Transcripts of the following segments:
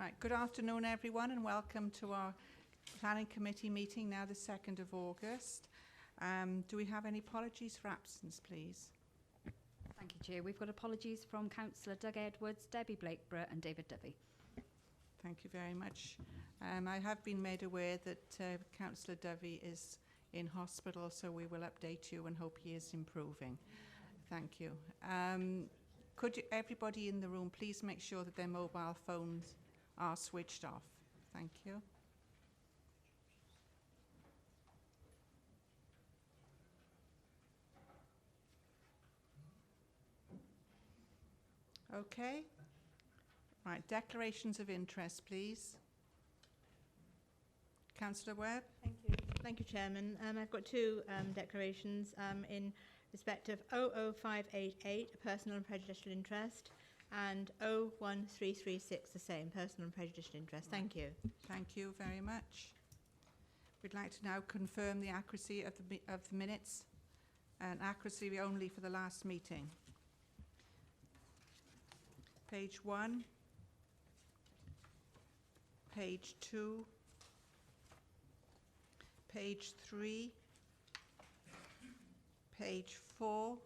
Right, good afternoon everyone and welcome to our Planning Committee meeting now the 2nd of August. Do we have any apologies for absence, please? Thank you, Chair. We've got apologies from Councillor Doug Edwards, Debbie Blakeborough and David Dovey. Thank you very much. I have been made aware that Councillor Dovey is in hospital, so we will update you and hope he is improving. Thank you. Could you, everybody in the room please make sure that their mobile phones are switched off. Thank you. Okay. Right, declarations of interest, please. Councillor Webb. Thank you. Thank you, Chairman. I've got two declarations in respect of 00588, a personal and prejudicial interest, and 01336, the same, personal and prejudicial interest. Thank you. Thank you very much. We'd like to now confirm the accuracy of the minutes, and accuracy only for the last meeting. Page 1, page 2, page 3, page 4,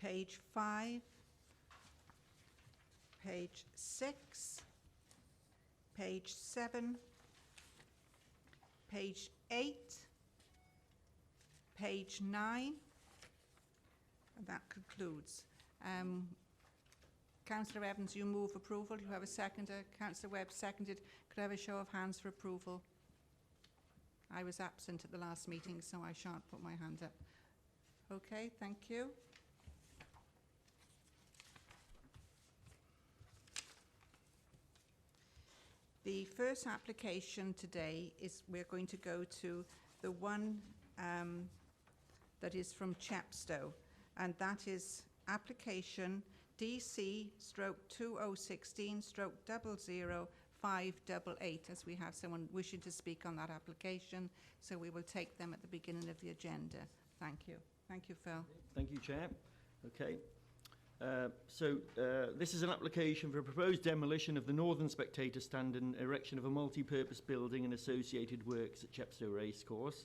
page 5, page 6, page 7, page 8, page 9, and that concludes. Councillor Evans, you move approval. You have a seconder. Councillor Webb seconded. Could I have a show of hands for approval? I was absent at the last meeting, so I shan't put my hand up. Okay, thank you. The first application today is we're going to go to the one that is from Chepstow, and that is application DC/2016/00588, as we have someone wishing to speak on that application, so we will take them at the beginning of the agenda. Thank you. Thank you, Phil. Thank you, Chair. Okay. This is an application for a proposed demolition of the Northern Spectator stand and erection of a multi-purpose building and associated works at Chepstow Racecourse.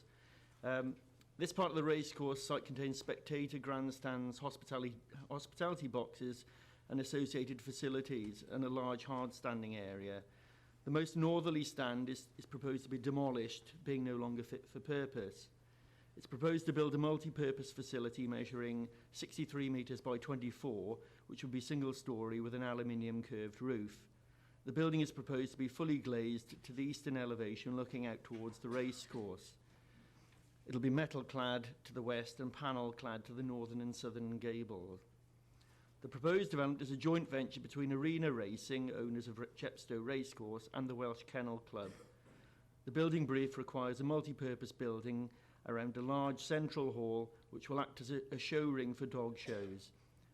This part of the racecourse site contains spectator grandstands, hospitality boxes and associated facilities, and a large hard standing area. The most northerly stand is proposed to be demolished, being no longer fit for purpose. It's proposed to build a multi-purpose facility measuring 63 metres by 24, which would be single-storey with an aluminium curved roof. The building is proposed to be fully glazed to the eastern elevation, looking out towards the racecourse. It'll be metal-clad to the west and panel-clad to the northern and southern gable. The proposed development is a joint venture between Arena Racing, owners of Chepstow Racecourse, and the Welsh Kennel Club. The building brief requires a multi-purpose building around a large central hall, which will act as a show ring for dog shows.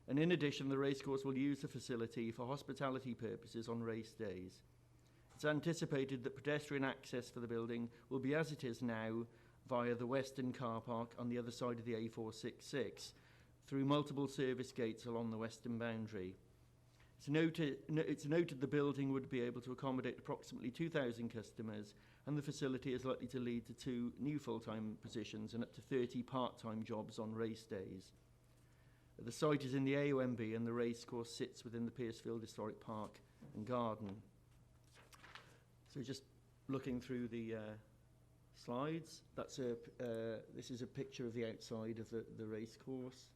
And in addition, the racecourse will use the facility for hospitality purposes on race days. It's anticipated that pedestrian access for the building will be as it is now, via the western car park on the other side of the A466, through multiple service gates along the western boundary. It's noted the building would be able to accommodate approximately 2,000 customers, and the facility is likely to lead to 2 new full-time positions and up to 30 part-time jobs on race days. The site is in the AOMB, and the racecourse sits within the Piercefield Historic Park and Garden. So just looking through the slides, this is a picture of the outside of the racecourse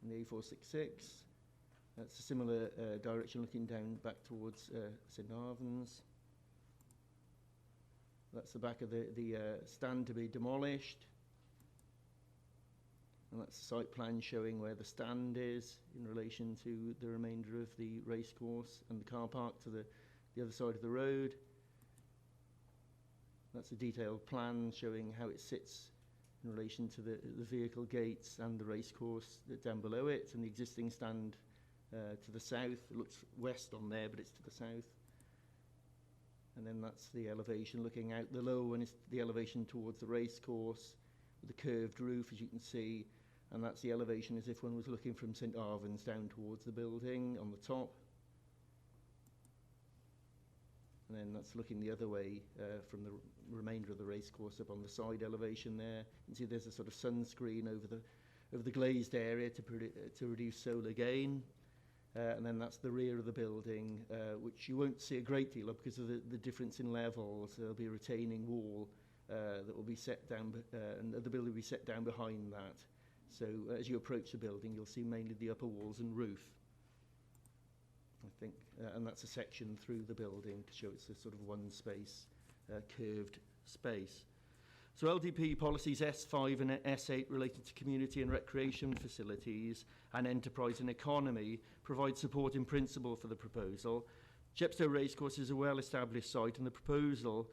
in the A466. That's a similar direction looking down back towards St Arvan's. That's the back of the stand to be demolished. And that's the site plan showing where the stand is in relation to the remainder of the racecourse and the car park to the other side of the road. That's a detailed plan showing how it sits in relation to the vehicle gates and the racecourse down below it, and the existing stand to the south. It looks west on there, but it's to the south. And then that's the elevation looking out. The low one is the elevation towards the racecourse with the curved roof, as you can see. And that's the elevation as if one was looking from St Arvan's down towards the building on the top. and then that's looking the other way from the remainder of the racecourse up on the side elevation there. You can see there's a sort of sunscreen over the glazed area to reduce solar gain. And then that's the rear of the building, which you won't see a great deal of because of the difference in levels. There'll be a retaining wall that will be set down, and the building will be set down behind that. So as you approach the building, you'll see mainly the upper walls and roof, I think. And that's a section through the building to show it's a sort of one space, curved space. So LDP policies S5 and S8 related to community and recreation facilities and enterprise and economy provide support in principle for the proposal. Chepstow Racecourse is a well-established site, and the proposal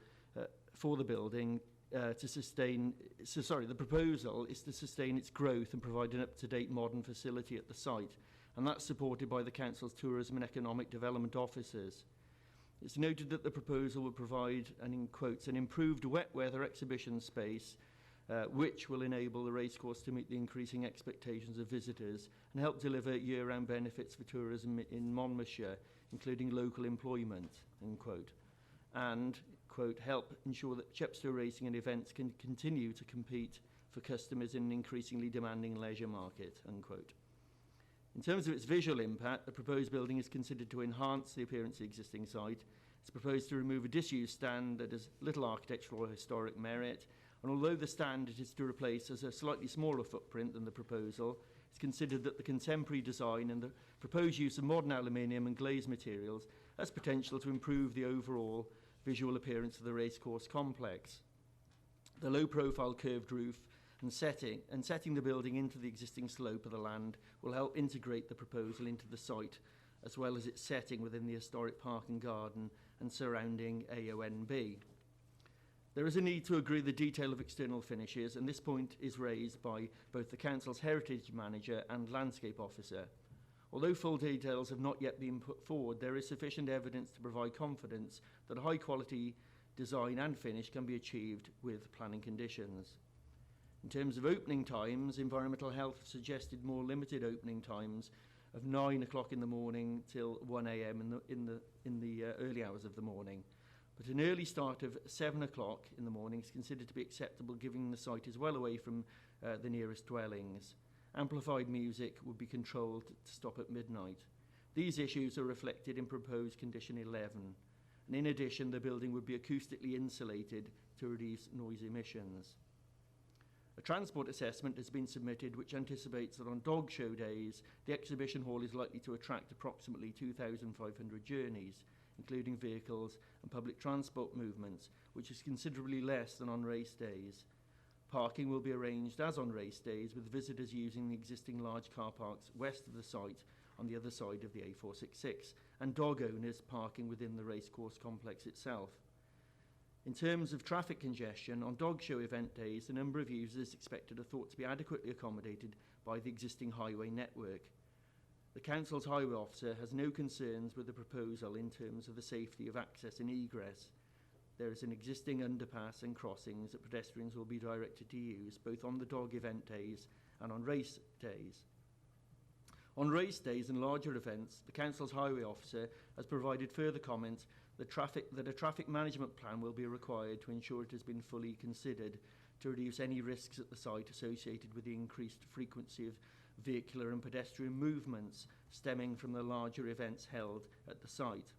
for the building the proposal is to sustain its growth and provide an up-to-date modern facility at the site, and that's supported by the Council's Tourism and Economic Development officers. It's noted that the proposal will provide, and in quotes, an improved wet weather exhibition space which will enable the racecourse to meet the increasing expectations of visitors and help deliver year-round benefits for tourism in Monmouthshire, including local employment, end quote, and, quote, help ensure that Chepstow Racing and events can continue to compete for customers in an increasingly demanding leisure market, unquote. In terms of its visual impact, the proposed building is considered to enhance the appearance of the existing site. It's proposed to remove a disused stand that has little architectural or historic merit, and although the stand it is to replace has a slightly smaller footprint than the proposal, it's considered that the contemporary design and the proposed use of modern aluminium and glazed materials has potential to improve the overall visual appearance of the racecourse complex. The low-profile curved roof and setting the building into the existing slope of the land will help integrate the proposal into the site, as well as its setting within the historic park and garden and surrounding AONB. There is a need to agree the detail of external finishes, and this point is raised by both the Council's Heritage Manager and Landscape Officer. Although full details have not yet been put forward, there is sufficient evidence to provide confidence that a high-quality design and finish can be achieved with planning conditions. In terms of opening times, Environmental Health suggested more limited opening times of 9 o'clock in the morning till 1 a.m. in the early hours of the morning. But an early start of 7 o'clock in the morning is considered to be acceptable, given the site is well away from the nearest dwellings. Amplified music would be controlled to stop at midnight. These issues are reflected in proposed condition 11. And in addition, the building would be acoustically insulated to reduce noise emissions. A transport assessment has been submitted which anticipates that on dog show days, the exhibition hall is likely to attract approximately 2,500 journeys, including vehicles and public transport movements, which is considerably less than on race days. Parking will be arranged as on race days, with visitors using the existing large car parks west of the site on the other side of the A466, and dog owners parking within the racecourse complex itself. In terms of traffic congestion, on dog show event days, the number of users expected are thought to be adequately accommodated by the existing highway network. The Council's Highway Officer has no concerns with the proposal in terms of the safety of access and egress. There is an existing underpass and crossings that pedestrians will be directed to use, both on the dog event days and on race days. On race days and larger events, the Council's Highway Officer has provided further comments that a traffic management plan will be required to ensure it has been fully considered to reduce any risks at the site associated with the increased frequency of vehicular and pedestrian movements stemming from the larger events held at the site.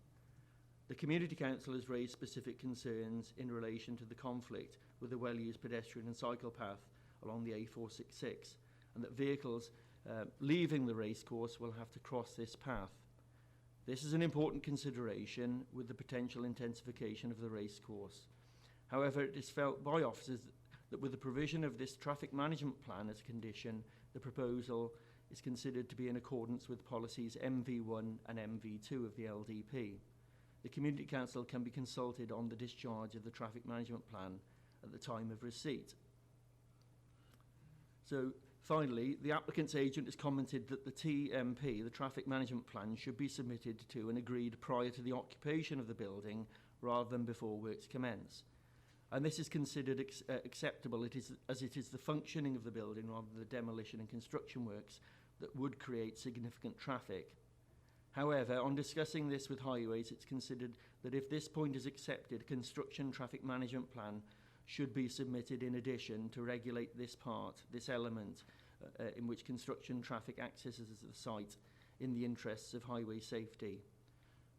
The Community Council has raised specific concerns in relation to the conflict with the well-used pedestrian and cycle path along the A466, and that vehicles leaving the racecourse will have to cross this path. This is an important consideration with the potential intensification of the racecourse. However, it is felt by officers that with the provision of this traffic management plan as a condition, the proposal is considered to be in accordance with policies MV1 and MV2 of the LDP. The Community Council can be consulted on the discharge of the traffic management plan at the time of receipt. So, finally, the applicant's agent has commented that the TMP, the traffic management plan, should be submitted to and agreed prior to the occupation of the building rather than before works commence. And this is considered acceptable as it is the functioning of the building rather than the demolition and construction works that would create significant traffic. However, on discussing this with Highways, it's considered that if this point is accepted, a construction traffic management plan should be submitted in addition to regulate this element in which construction traffic accesses the site in the interests of highway safety.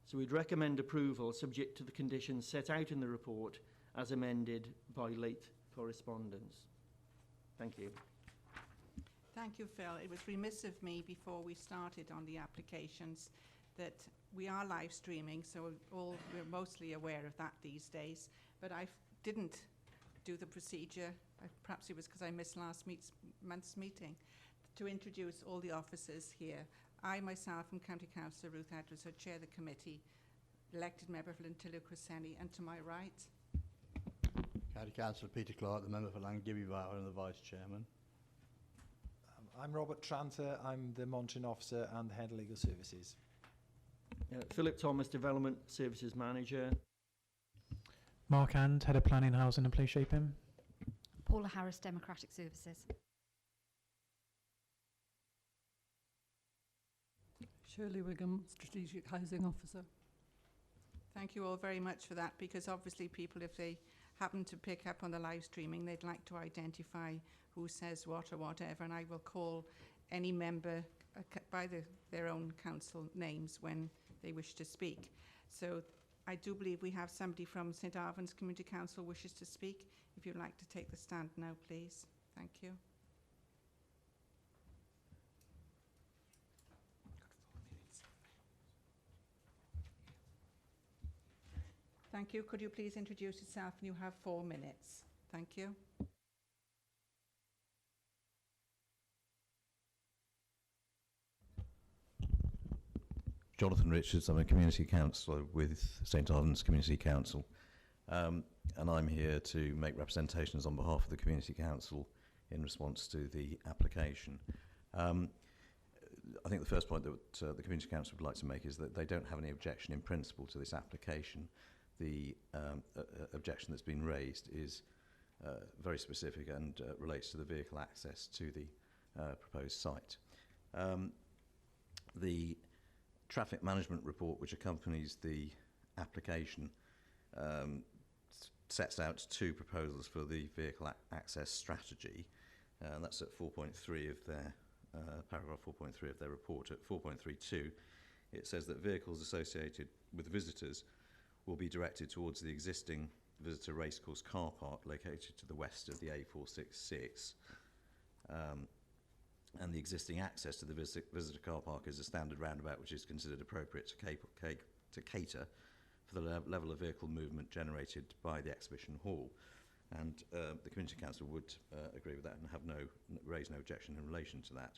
So we'd recommend approval subject to the conditions set out in the report as amended by late correspondence. Thank you. Thank you, Phil. It was remiss of me before we started on the applications that we are live streaming, so we're mostly aware of that these days. But I didn't do the procedure, perhaps it was because I missed last month's meeting, to introduce all the officers here. I myself am County Councillor Ruth Edwards, who chair the committee, elected member for Llantillo Cresceni, and to my right, County Councillor Peter Clark, the member for Langibby Borough and the Vice Chairman. I'm Robert Tranter. I'm the monitoring officer and the head of legal services. Philip Thomas, Development Services Manager. Mark And, Head of Planning, Housing and Place Shaping. Paula Harris, Democratic Services. Shirley Wigham, Strategic Housing Officer. thank you all very much for that, because obviously people, if they happen to pick up on the live streaming, they'd like to identify who says what or whatever, and I will call any member by their own council names when they wish to speak. So I do believe we have somebody from St Arvan's Community Council wishes to speak. If you'd like to take the stand now, please. Thank you. Thank you. Could you please introduce yourself? And you have 4 minutes. Thank you. Jonathan Richards. I'm a community councillor with St Albans Community Council, and I'm here to make representations on behalf of the Community Council in response to the application. I think the first point that the Community Council would like to make is that they don't have any objection in principle to this application. The objection that's been raised is very specific and relates to the vehicle access to the proposed site. The traffic management report which accompanies the application sets out 2 proposals for the vehicle access strategy, and that's at 4.3 of their paragraph 4.3 of their report. At 4.32 it says that vehicles associated with visitors will be directed towards the existing visitor racecourse car park located to the west of the A466. And the existing access to the visitor car park is a standard roundabout which is considered appropriate to cater for the level of vehicle movement generated by the exhibition hall. And the Community Council would agree with that and raise no objection in relation to that.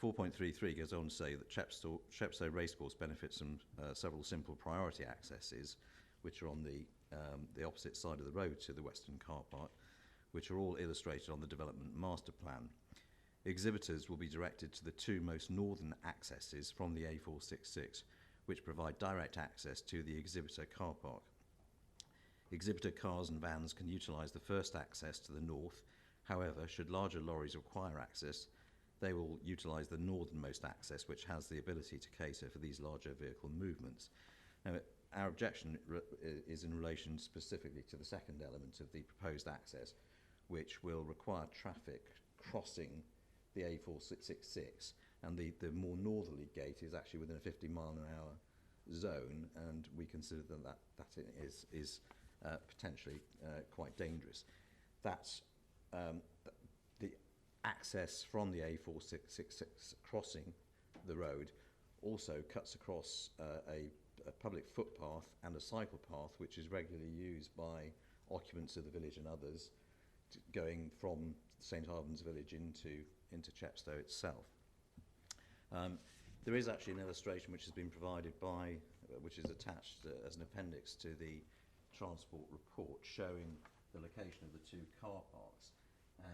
4.33 goes on to say that Chepstow Racecourse benefits from several simple priority accesses which are on the opposite side of the road to the western car park, which are all illustrated on the development master plan. Exhibitors will be directed to the 2 most northern accesses from the A466, which provide direct access to the exhibitor car park. Exhibitor cars and vans can utilise the first access to the north. However, should larger lorries require access, they will utilise the northernmost access, which has the ability to cater for these larger vehicle movements. Now, our objection is in relation specifically to the second element of the proposed access, which will require traffic crossing the A466, and the more northerly gate is actually within a 50-mile-an-hour zone, and we consider that is potentially quite dangerous. That's the access from the A466 crossing the road also cuts across a public footpath and a cycle path which is regularly used by occupants of the village and others going from St Albans village into Chepstow itself. There is actually an illustration which has been provided by, which is attached as an appendix to the transport report, showing the location of the 2 car parks,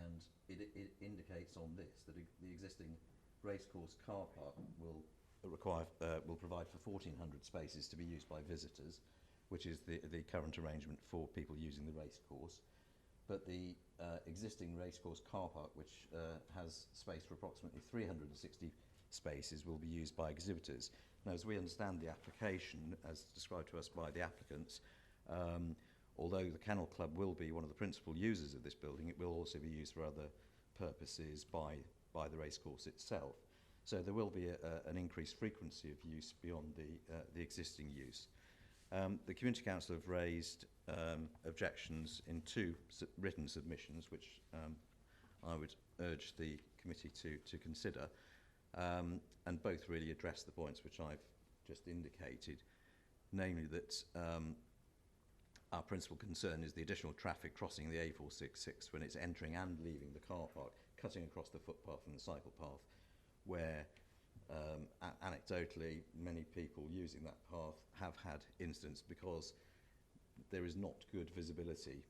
and it indicates on this that the existing racecourse car park will provide for 1,400 spaces to be used by visitors, which is the current arrangement for people using the racecourse. But the existing racecourse car park, which has space for approximately 360 spaces will be used by exhibitors. Now, as we understand the application, as described to us by the applicants, although the Kennel Club will be one of the principal users of this building, it will also be used for other purposes by the racecourse itself. So there will be an increased frequency of use beyond the existing use. The Community Council have raised objections in two written submissions, which I would urge the committee to consider, and both really address the points which I've just indicated, namely that our principal concern is the additional traffic crossing the A466 when it's entering and leaving the car park, cutting across the footpath and the cycle path, where anecdotally many people using that path have had incidents because there is not good visibility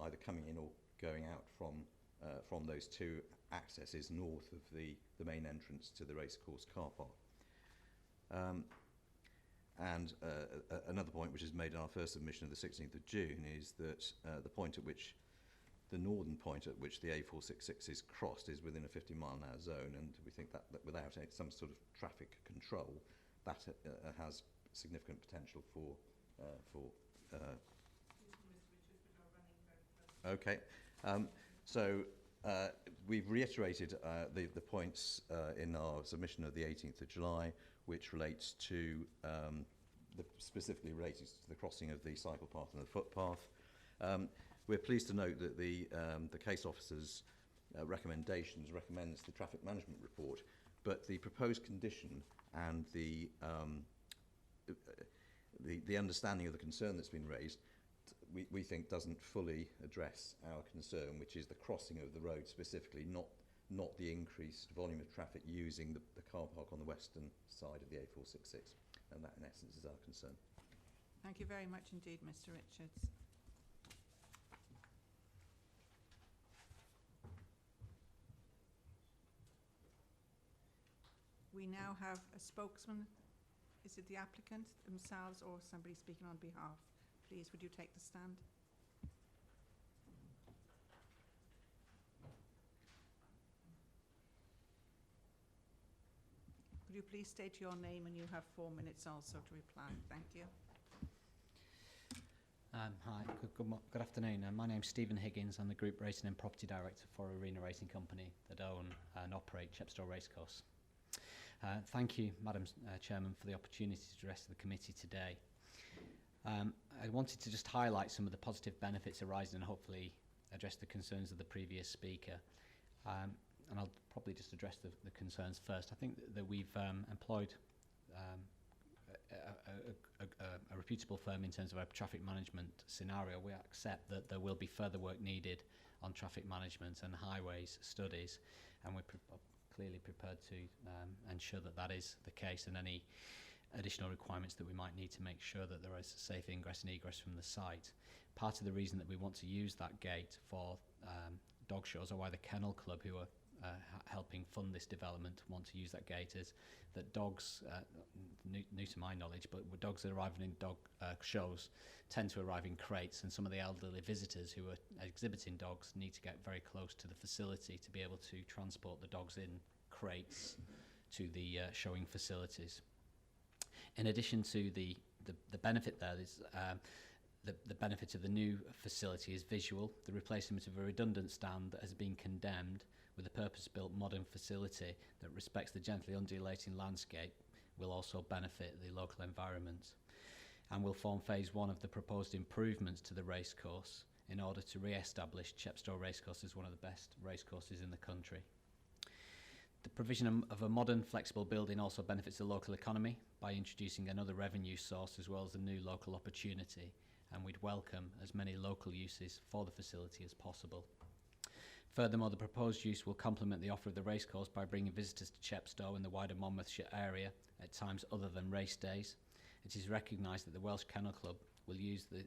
either coming in or going out from those two accesses north of the main entrance to the racecourse car park. And another point which is made in our first submission of the 16th of June is that the point at which the northern point at which the A466 is crossed is within a 50-mile-an-hour zone, and we think that without some sort of traffic control, that has significant potential for okay. So we've reiterated the points in our submission of the 18th of July, which relates to specifically related to the crossing of the cycle path and the footpath. We're pleased to note that the case officer's recommendations recommends the traffic management report, but the proposed condition and the understanding of the concern that's been raised, we think doesn't fully address our concern, which is the crossing of the road specifically, not the increased volume of traffic using the car park on the western side of the A466. And that, in essence, is our concern. Thank you very much indeed, Mr. Richards. We now have a spokesman. Is it the applicant themselves or somebody speaking on behalf? Please, would you take the stand? Would you please state your name, and you have 4 minutes also to reply. Thank you. Hi, good afternoon. My name's Stephen Higgins. I'm the Group Racing and Property Director for Arena Racing Company that own and operate Chepstow Racecourse. Thank you, Madam Chairman, for the opportunity to address the committee today. I wanted to just highlight some of the positive benefits arising and hopefully address the concerns of the previous speaker. And I'll probably just address the concerns first. I think that we've employed a reputable firm in terms of our traffic management scenario. We accept that there will be further work needed on traffic management and highways studies, and we're clearly prepared to ensure that that is the case, and any additional requirements that we might need to make sure that there is a safe ingress and egress from the site. Part of the reason that we want to use that gate for dog shows, or why the Kennel Club, who are helping fund this development, want to use that gate, is that dogs, new to my knowledge, but dogs that are arriving in dog shows tend to arrive in crates, and some of the elderly visitors who are exhibiting dogs need to get very close to the facility to be able to transport the dogs in crates to the showing facilities. In addition to the benefit there is the benefit of the new facility is visual. The replacement of a redundant stand that has been condemned with a purpose-built modern facility that respects the gently undulating landscape will also benefit the local environment, and will form phase one of the proposed improvements to the racecourse in order to re-establish Chepstow Racecourse as one of the best racecourses in the country. The provision of a modern, flexible building also benefits the local economy by introducing another revenue source as well as a new local opportunity, and we'd welcome as many local uses for the facility as possible. Furthermore, the proposed use will complement the offer of the racecourse by bringing visitors to Chepstow and the wider Monmouthshire area at times other than race days. It is recognised that the Welsh Kennel Club will use the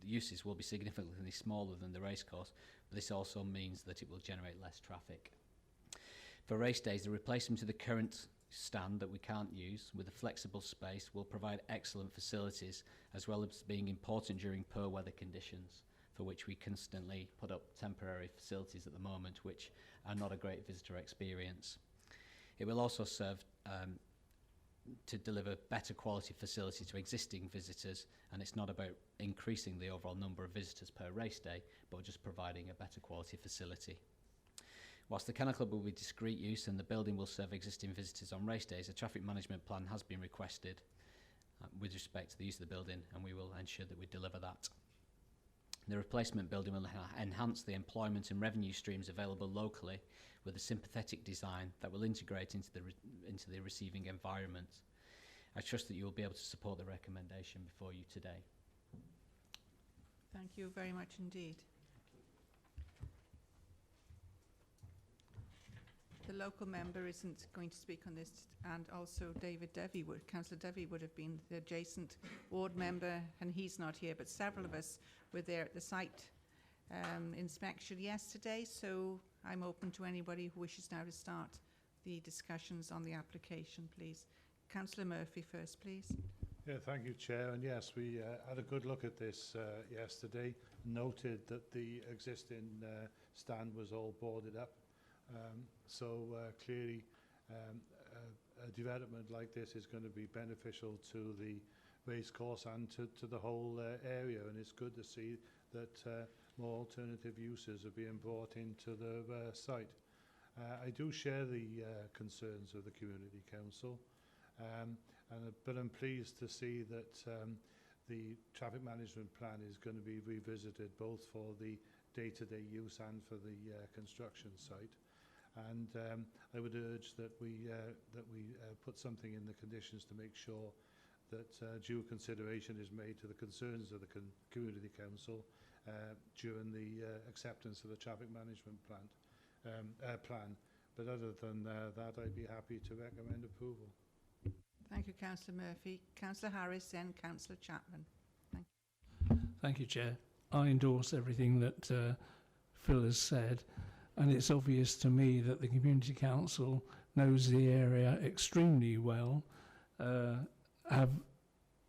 uses will be significantly smaller than the racecourse, but this also means that it will generate less traffic. For race days, the replacement of the current stand that we can't use with a flexible space will provide excellent facilities, as well as being important during poor weather conditions, for which we constantly put up temporary facilities at the moment, which are not a great visitor experience. It will also serve to deliver better quality facility to existing visitors, and it's not about increasing the overall number of visitors per race day, but just providing a better quality facility. Whilst the Kennel Club will be discrete use and the building will serve existing visitors on race days, a traffic management plan has been requested with respect to the use of the building, and we will ensure that we deliver that. The replacement building will enhance the employment and revenue streams available locally with a sympathetic design that will integrate into the receiving environment. I trust that you will be able to support the recommendation before you today. Thank you very much indeed. The local member isn't going to speak on this, and also Councillor Dovey would have been the adjacent ward member, and he's not here, but several of us were there at the site inspection yesterday, so I'm open to anybody who wishes now to start the discussions on the application, please. Councillor Murphy first, please. Yeah, thank you, Chair. And yes, we had a good look at this yesterday, noted that the existing stand was all boarded up. Clearly a development like this is going to be beneficial to the racecourse and to the whole area, and it's good to see that more alternative uses are being brought into the site. I do share the concerns of the Community Council, but I'm pleased to see that the traffic management plan is going to be revisited both for the day-to-day use and for the construction site. And I would urge that we put something in the conditions to make sure that due consideration is made to the concerns of the Community Council during the acceptance of the traffic management plan. But other than that, I'd be happy to recommend approval. Thank you, Councillor Murphy. Councillor Harris, then Councillor Chapman. Thank you, Chair. I endorse everything that Phil has said, and it's obvious to me that the Community Council knows the area extremely well,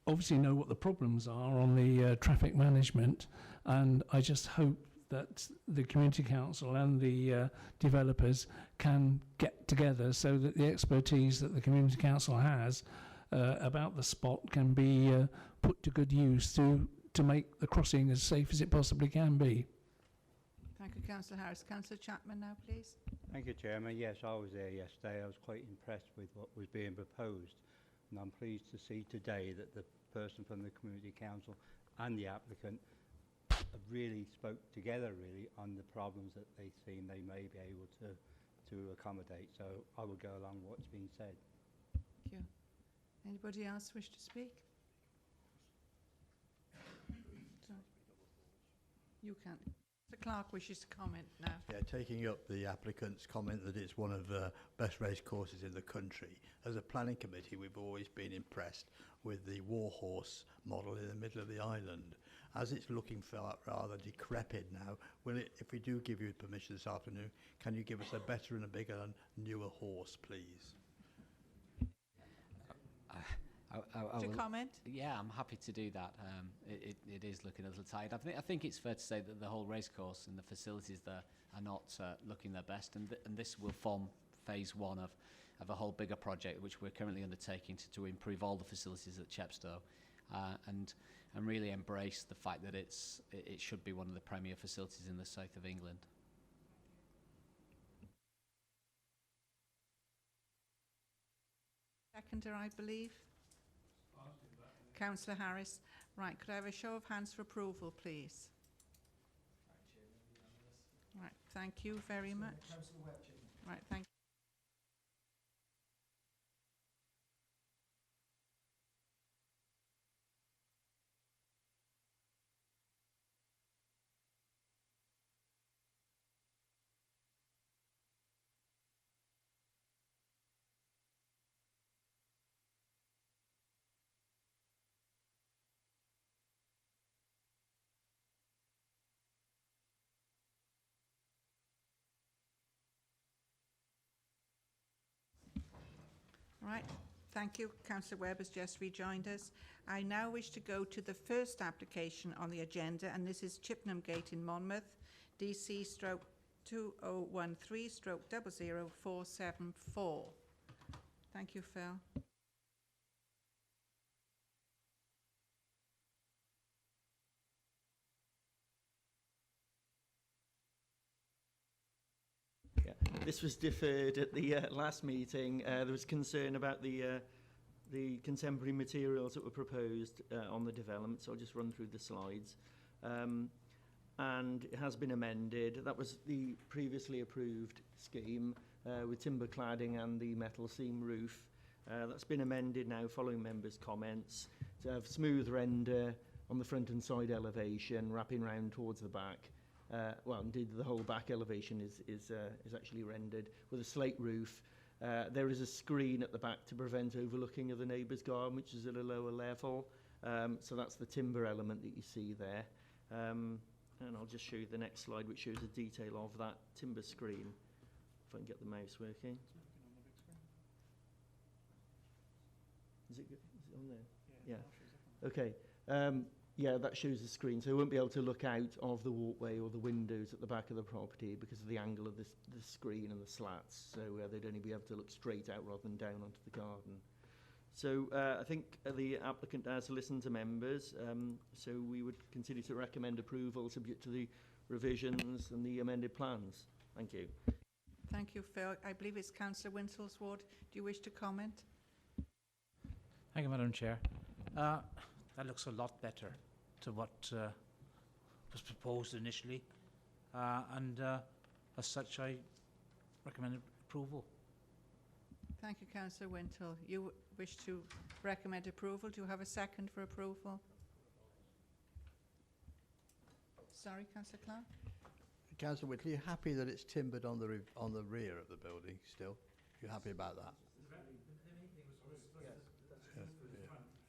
obviously know what the problems are on the traffic management, and I just hope that the Community Council and the developers can get together so that the expertise that the Community Council has about the spot can be put to good use to make the crossing as safe as it possibly can be. Thank you, Councillor Harris. Councillor Chapman now, please. Thank you, Chairman. Yes, I was there yesterday. I was quite impressed with what was being proposed, and I'm pleased to see today that the person from the Community Council and the applicant have really spoke together on the problems that they seem they may be able to accommodate. So I will go along with what's been said. Thank you. Anybody else wish to speak? You can. The clerk wishes to comment now. Yeah, taking up the applicant's comment that it's one of the best race courses in the country. As a planning committee, we've always been impressed with the Warhorse model in the middle of the island. As it's looking rather decrepit now, will it, if we do give you permission this afternoon, can you give us a better and a bigger and newer horse, please? To comment? Yeah, I'm happy to do that. It is looking a little tight. I think it's fair to say that the whole racecourse and the facilities there are not looking their best, and this will form phase one of a whole bigger project which we're currently undertaking to improve all the facilities at Chepstow, and really embrace the fact that it should be one of the premier facilities in the south of England. Seconder, I believe. Councillor Harris. Right, could I have a show of hands for approval, please? Right, thank you very much. Right, thank you. Right, thank you. Councillor Webb has just rejoined us. I now wish to go to the first application on the agenda, and this is Chippenham Gate in Monmouth, DC/2013/00474. Thank you, Phil. Yeah, this was deferred at the last meeting. There was concern about the contemporary materials that were proposed on the development, so I'll just run through the slides. And it has been amended. That was the previously approved scheme with timber cladding and the metal seam roof. That's been amended now following members' comments to have smooth render on the front and side elevation, wrapping round towards the back. Well, indeed, the whole back elevation is actually rendered with a slate roof. There is a screen at the back to prevent overlooking of the neighbour's garden, which is at a lower level. So that's the timber element that you see there. And I'll just show you the next slide, which shows a detail of that timber screen. If I can get the mouse working. Is it on there? Yeah. Okay. Yeah, that shows the screen. So you won't be able to look out of the walkway or the windows at the back of the property because of the angle of the screen and the slats. So they'd only be able to look straight out rather than down onto the garden. So I think the applicant has listened to members. So we would continue to recommend approval subject to the revisions and the amended plans. Thank you. Thank you, Phil. I believe it's Councillor Winslow's ward. Do you wish to comment? Thank you, Madam Chair. That looks a lot better to what was proposed initially, and as such I recommend approval. Thank you, Councillor Wintle. You wish to recommend approval. Do you have a second for approval? Sorry, Councillor Clark? Councillor Whitley, are you happy that it's timbered on the rear of the building still? You're happy about that?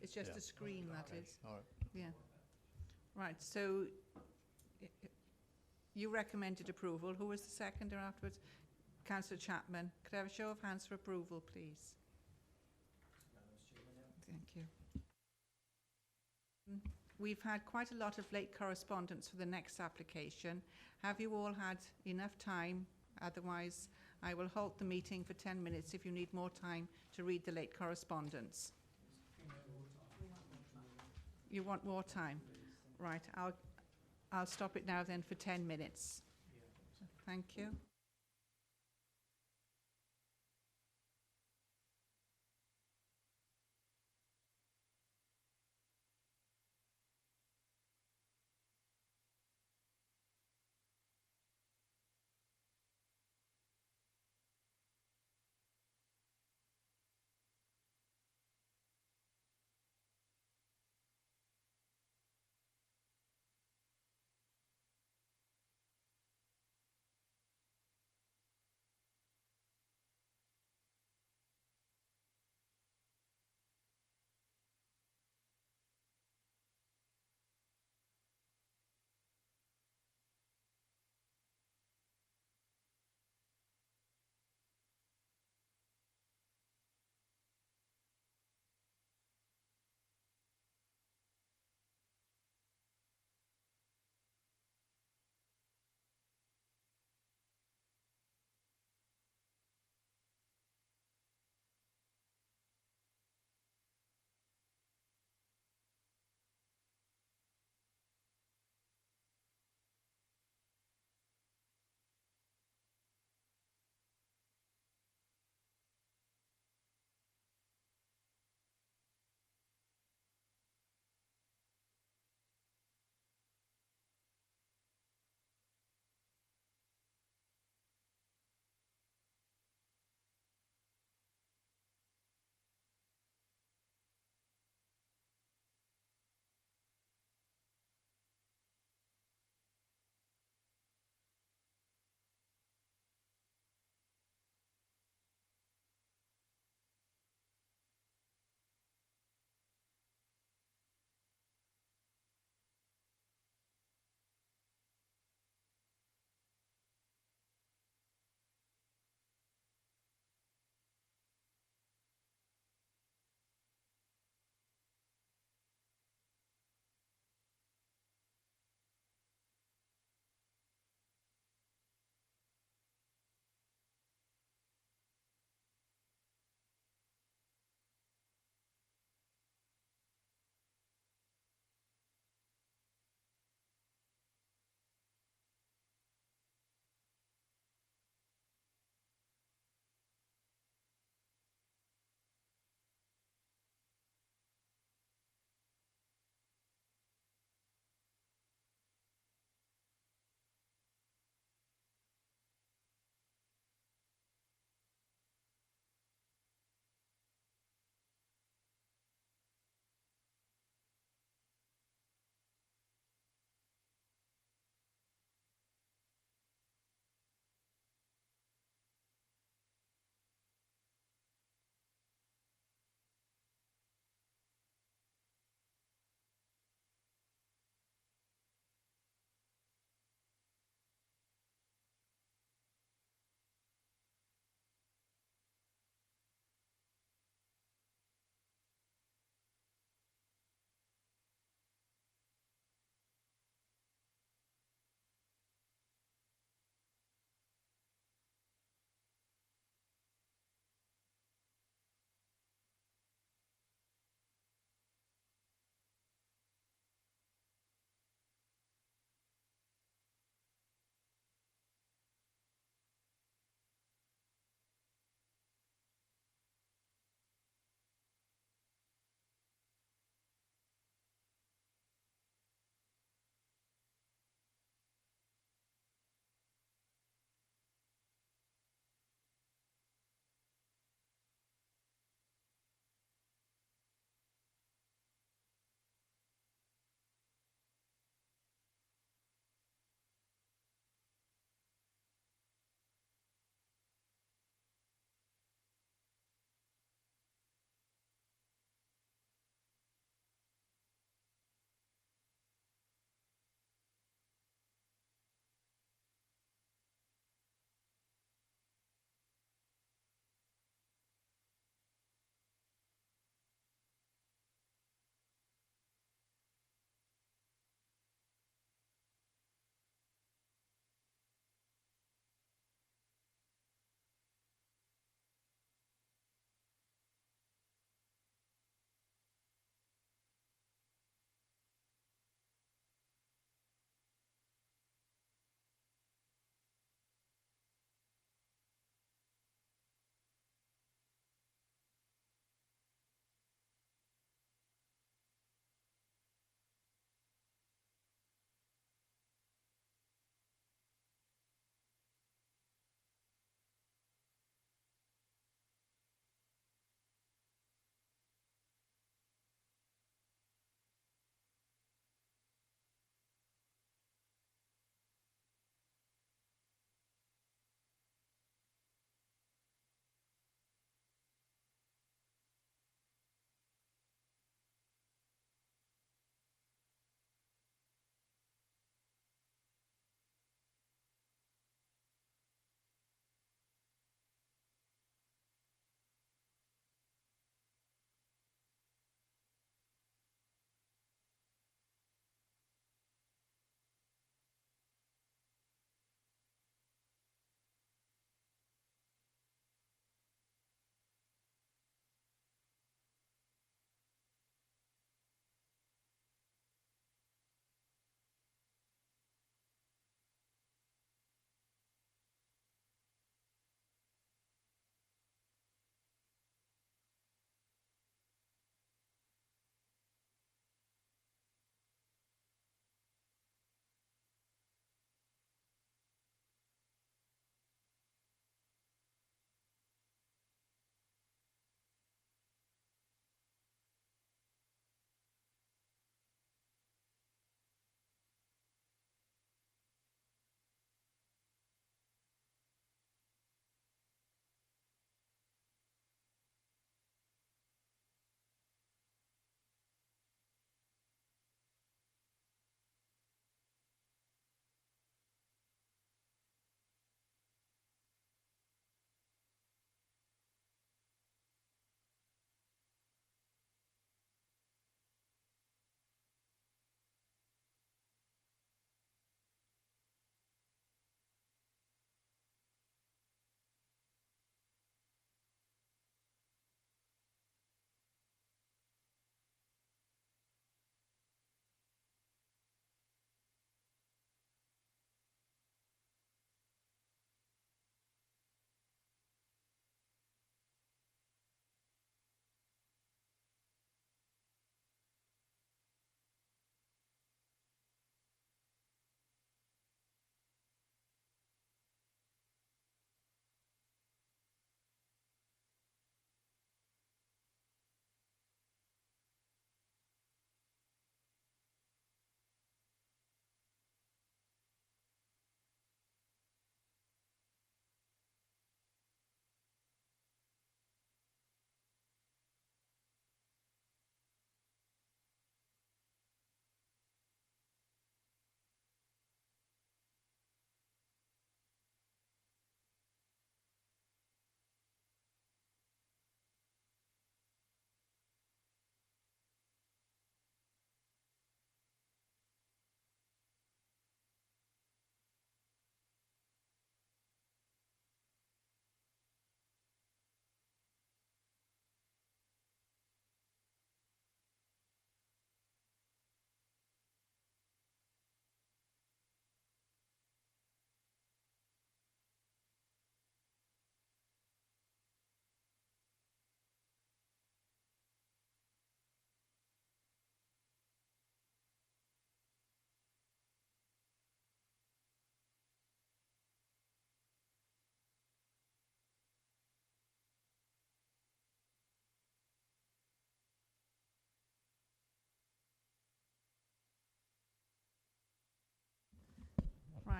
It's just a screen, that is. All right. Yeah. Right, so you recommended approval. Who was the seconder afterwards? Councillor Chapman. Could I have a show of hands for approval, please? Thank you. We've had quite a lot of late correspondence for the next application. Have you all had enough time? Otherwise, I will halt the meeting for 10 minutes if you need more time to read the late correspondence. You want more time? Right, I'll stop it now then for 10 minutes. Thank you.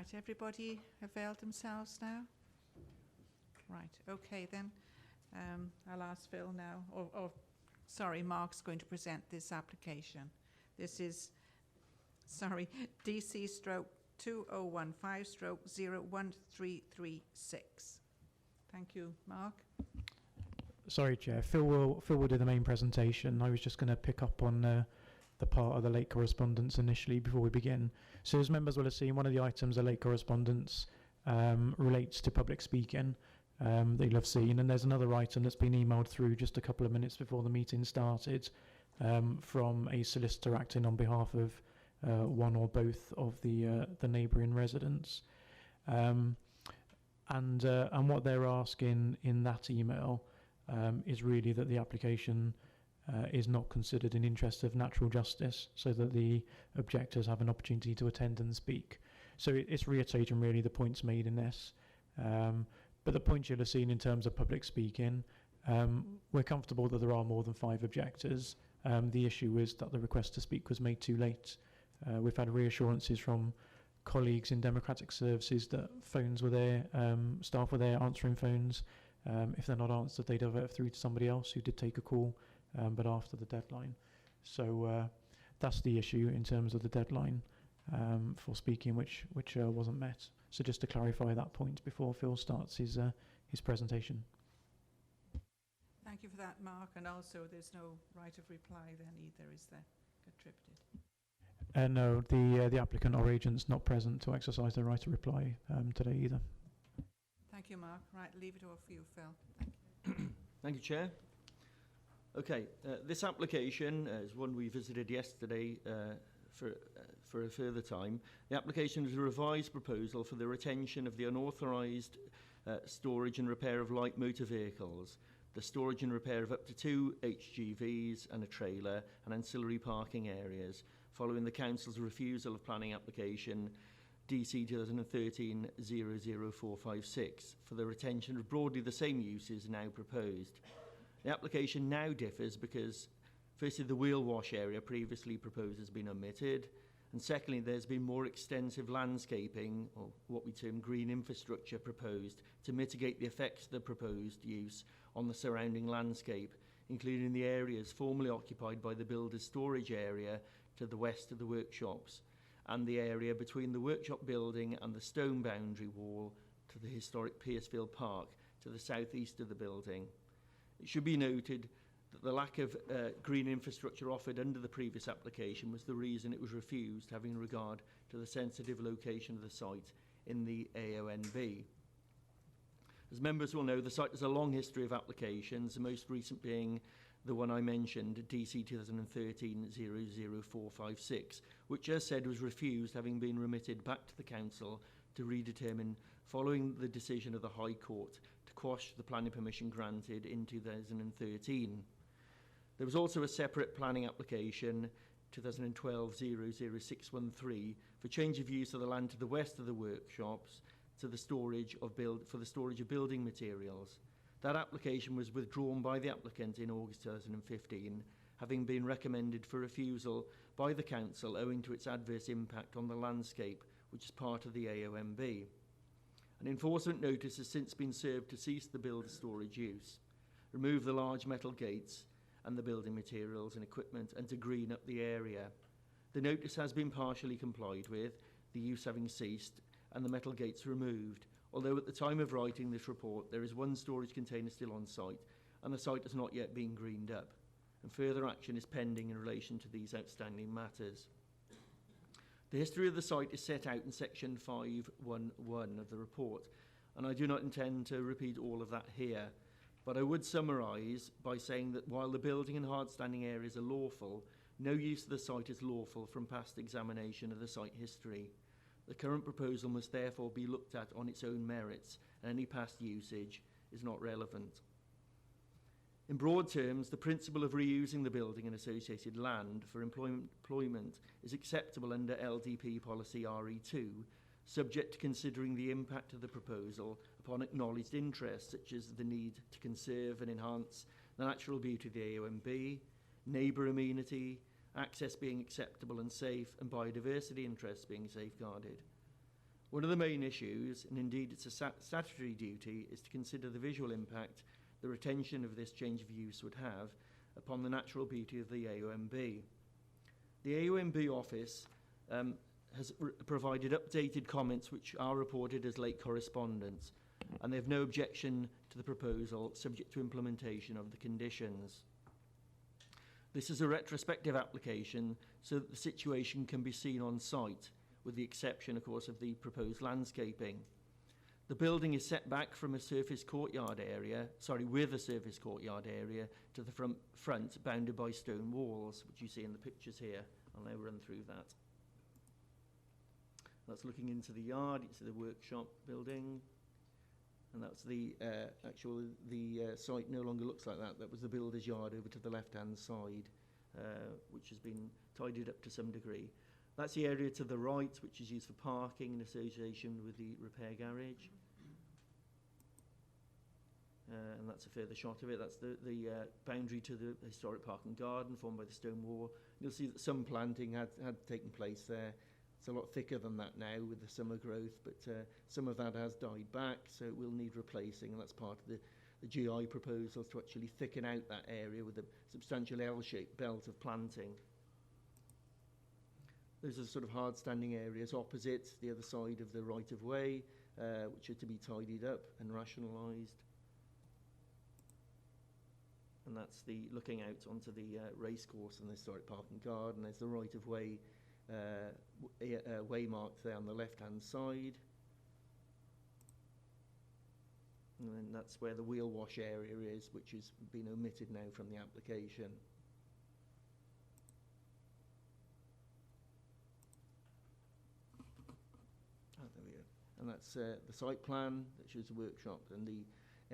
Right, everybody availed themselves now? Right, okay then. I'll ask Phil now, sorry, Mark's going to present this application. This is, sorry, DC stroke 2015 stroke 01336. Thank you, Mark. Sorry, Chair. Phil will do the main presentation. I was just going to pick up on the part of the late correspondence initially before we begin. So as members will have seen, one of the items of late correspondence relates to public speaking that you'll have seen, and there's another item that's been emailed through just a couple of minutes before the meeting started from a solicitor acting on behalf of one or both of the neighbouring residents. And what they're asking in that email is really that the application is not considered in interest of natural justice, so that the objectors have an opportunity to attend and speak. So it's reiterating really the points made in this. But the points you'll have seen in terms of public speaking, we're comfortable that there are more than 5 objectors. The issue is that the request to speak was made too late. We've had reassurances from colleagues in Democratic Services that phones were there, staff were there answering phones. If they're not answered, they divert through to somebody else who did take a call, but after the deadline. So that's the issue in terms of the deadline for speaking, which wasn't met. So just to clarify that point before Phil starts his presentation. Thank you for that, Mark. And also, there's no right of reply then either, is there? Attributed. No, the applicant or agent's not present to exercise their right of reply today either. Thank you, Mark. Right, leave it over for you, Phil. Thank you. Thank you, Chair. Okay, this application is one we visited yesterday for a further time. The application is a revised proposal for the retention of the unauthorised storage and repair of light motor vehicles, the storage and repair of up to 2 HGVs and a trailer and ancillary parking areas, following the Council's refusal of planning application DC 2013-00456 for the retention of broadly the same uses now proposed. The application now differs because, firstly, the wheel wash area previously proposed has been omitted, and secondly, there's been more extensive landscaping, or what we term green infrastructure, proposed to mitigate the effects of the proposed use on the surrounding landscape, including the areas formerly occupied by the builder's storage area to the west of the workshops, and the area between the workshop building and the stone boundary wall to the historic Piercefield Park to the southeast of the building. It should be noted that the lack of green infrastructure offered under the previous application was the reason it was refused, having regard to the sensitive location of the site in the AONB. As members will know, the site has a long history of applications, the most recent being the one I mentioned, DC 2013-00456, which, as said, was refused, having been remitted back to the Council to redetermine following the decision of the High Court to quash the planning permission granted in 2013. There was also a separate planning application, 2012-00613, for change of use of the land to the west of the workshops to the storage of building materials. That application was withdrawn by the applicant in August 2015, having been recommended for refusal by the Council owing to its adverse impact on the landscape, which is part of the AONB. An enforcement notice has since been served to cease the builder's storage use, remove the large metal gates and the building materials and equipment, and to green up the area. The notice has been partially complied with, the use having ceased and the metal gates removed, although at the time of writing this report there is one storage container still on site and the site has not yet been greened up, and further action is pending in relation to these outstanding matters. The history of the site is set out in section 511 of the report, and I do not intend to repeat all of that here, but I would summarise by saying that while the building and hard-standing areas are lawful, no use of the site is lawful from past examination of the site history. The current proposal must therefore be looked at on its own merits, and any past usage is not relevant. In broad terms, the principle of reusing the building and associated land for employment is acceptable under LDP policy RE2, subject to considering the impact of the proposal upon acknowledged interests, such as the need to conserve and enhance the natural beauty of the AONB, neighbour amenity, access being acceptable and safe, and biodiversity interests being safeguarded. One of the main issues, and indeed it's a statutory duty, is to consider the visual impact the retention of this change of use would have upon the natural beauty of the AOMB. The AOMB office has provided updated comments which are reported as late correspondence, and they have no objection to the proposal subject to implementation of the conditions. This is a retrospective application, so that the situation can be seen on site, with the exception, of course, of the proposed landscaping. The building is set back from a surface courtyard area, with a surface courtyard area to the front bounded by stone walls, which you see in the pictures here. I'll now run through that. That's looking into the yard. It's the workshop building. And that's the site no longer looks like that. That was the builder's yard over to the left-hand side, which has been tidied up to some degree. That's the area to the right, which is used for parking in association with the repair garage. And that's a further shot of it. That's the boundary to the historic park and garden formed by the stone wall. You'll see that some planting had taken place there. It's a lot thicker than that now with the summer growth, but some of that has died back, so it will need replacing, and that's part of the GI proposals to actually thicken out that area with a substantial L-shaped belt of planting. Those are sort of hard-standing areas opposite the other side of the right-of-way, which are to be tidied up and rationalised. And that's the looking out onto the racecourse and the historic park and garden. There's the right-of-way way marked there on the left-hand side. And then that's where the wheel wash area is, which has been omitted now from the application. There we go. And that's the site plan that shows the workshop, and the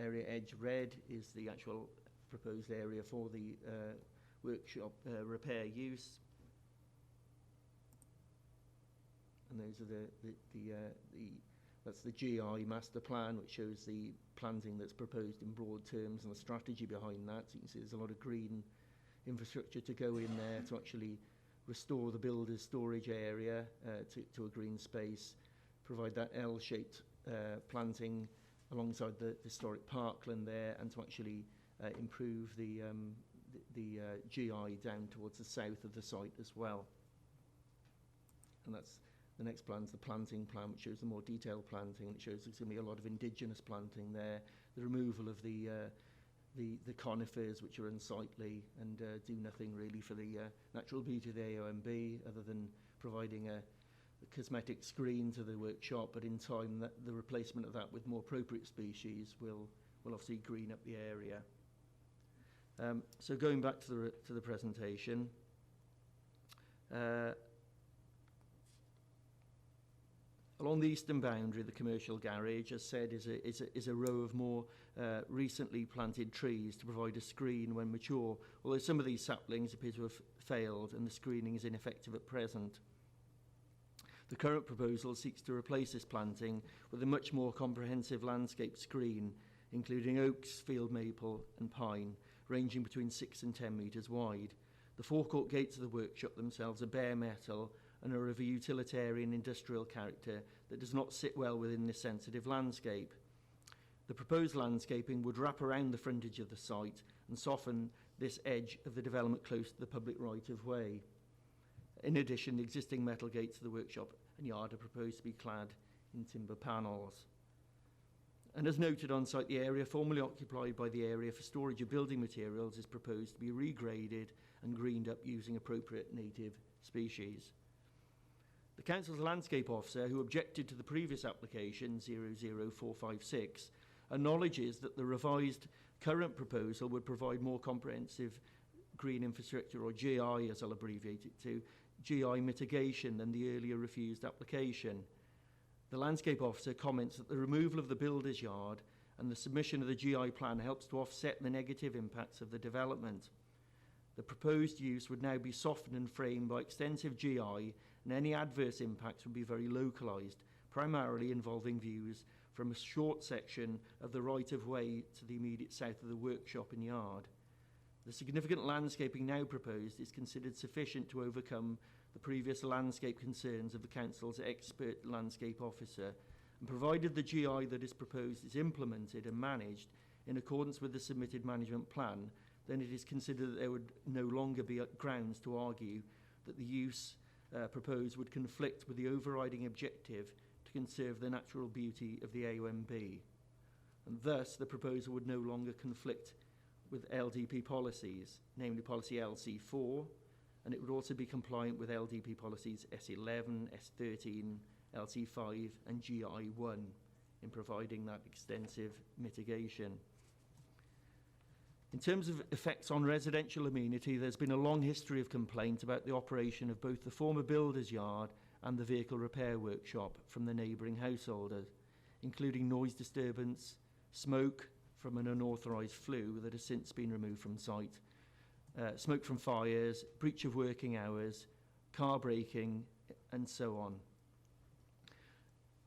area edge red is the actual proposed area for the workshop repair use. And those are that's the GI master plan, which shows the planting that's proposed in broad terms and the strategy behind that. So you can see there's a lot of green infrastructure to go in there to actually restore the builder's storage area to a green space, provide that L-shaped planting alongside the historic parkland there, and to actually improve the GI down towards the south of the site as well. And that's the next plan is the planting plan, which shows the more detailed planting. It shows there's going to be a lot of indigenous planting there, the removal of the conifers, which are unsightly and do nothing really for the natural beauty of the AOMB, other than providing a cosmetic screen to the workshop. But in time, the replacement of that with more appropriate species will obviously green up the area. So going back to the presentation. Along the eastern boundary, the commercial garage, as said, is a row of more recently planted trees to provide a screen when mature, although some of these saplings appear to have failed and the screening is ineffective at present. The current proposal seeks to replace this planting with a much more comprehensive landscape screen, including oaks, field maple and pine, ranging between 6 and 10 metres wide. The forecourt gates of the workshop themselves are bare metal and are of a utilitarian industrial character that does not sit well within this sensitive landscape. The proposed landscaping would wrap around the frontage of the site and soften this edge of the development close to the public right-of-way. In addition, the existing metal gates of the workshop and yard are proposed to be clad in timber panels. And as noted on site, the area formerly occupied by the area for storage of building materials is proposed to be regraded and greened up using appropriate native species. The Council's landscape officer, who objected to the previous application 00456, acknowledges that the revised current proposal would provide more comprehensive green infrastructure, or GI as I'll abbreviate it to, GI mitigation than the earlier refused application. The landscape officer comments that the removal of the builder's yard and the submission of the GI plan helps to offset the negative impacts of the development. The proposed use would now be softened and framed by extensive GI, and any adverse impacts would be very localised, primarily involving views from a short section of the right-of-way to the immediate south of the workshop and yard. The significant landscaping now proposed is considered sufficient to overcome the previous landscape concerns of the Council's expert landscape officer, and provided the GI that is proposed is implemented and managed in accordance with the submitted management plan, then it is considered that there would no longer be grounds to argue that the use proposed would conflict with the overriding objective to conserve the natural beauty of the AONB. And thus, the proposal would no longer conflict with LDP policies, namely policy LC4, and it would also be compliant with LDP policies S11, S13, LC5 and GI1 in providing that extensive mitigation. In terms of effects on residential amenity, there's been a long history of complaint about the operation of both the former builder's yard and the vehicle repair workshop from the neighbouring householders, including noise disturbance, smoke from an unauthorised flue that has since been removed from site, smoke from fires, breach of working hours, car braking, and so on.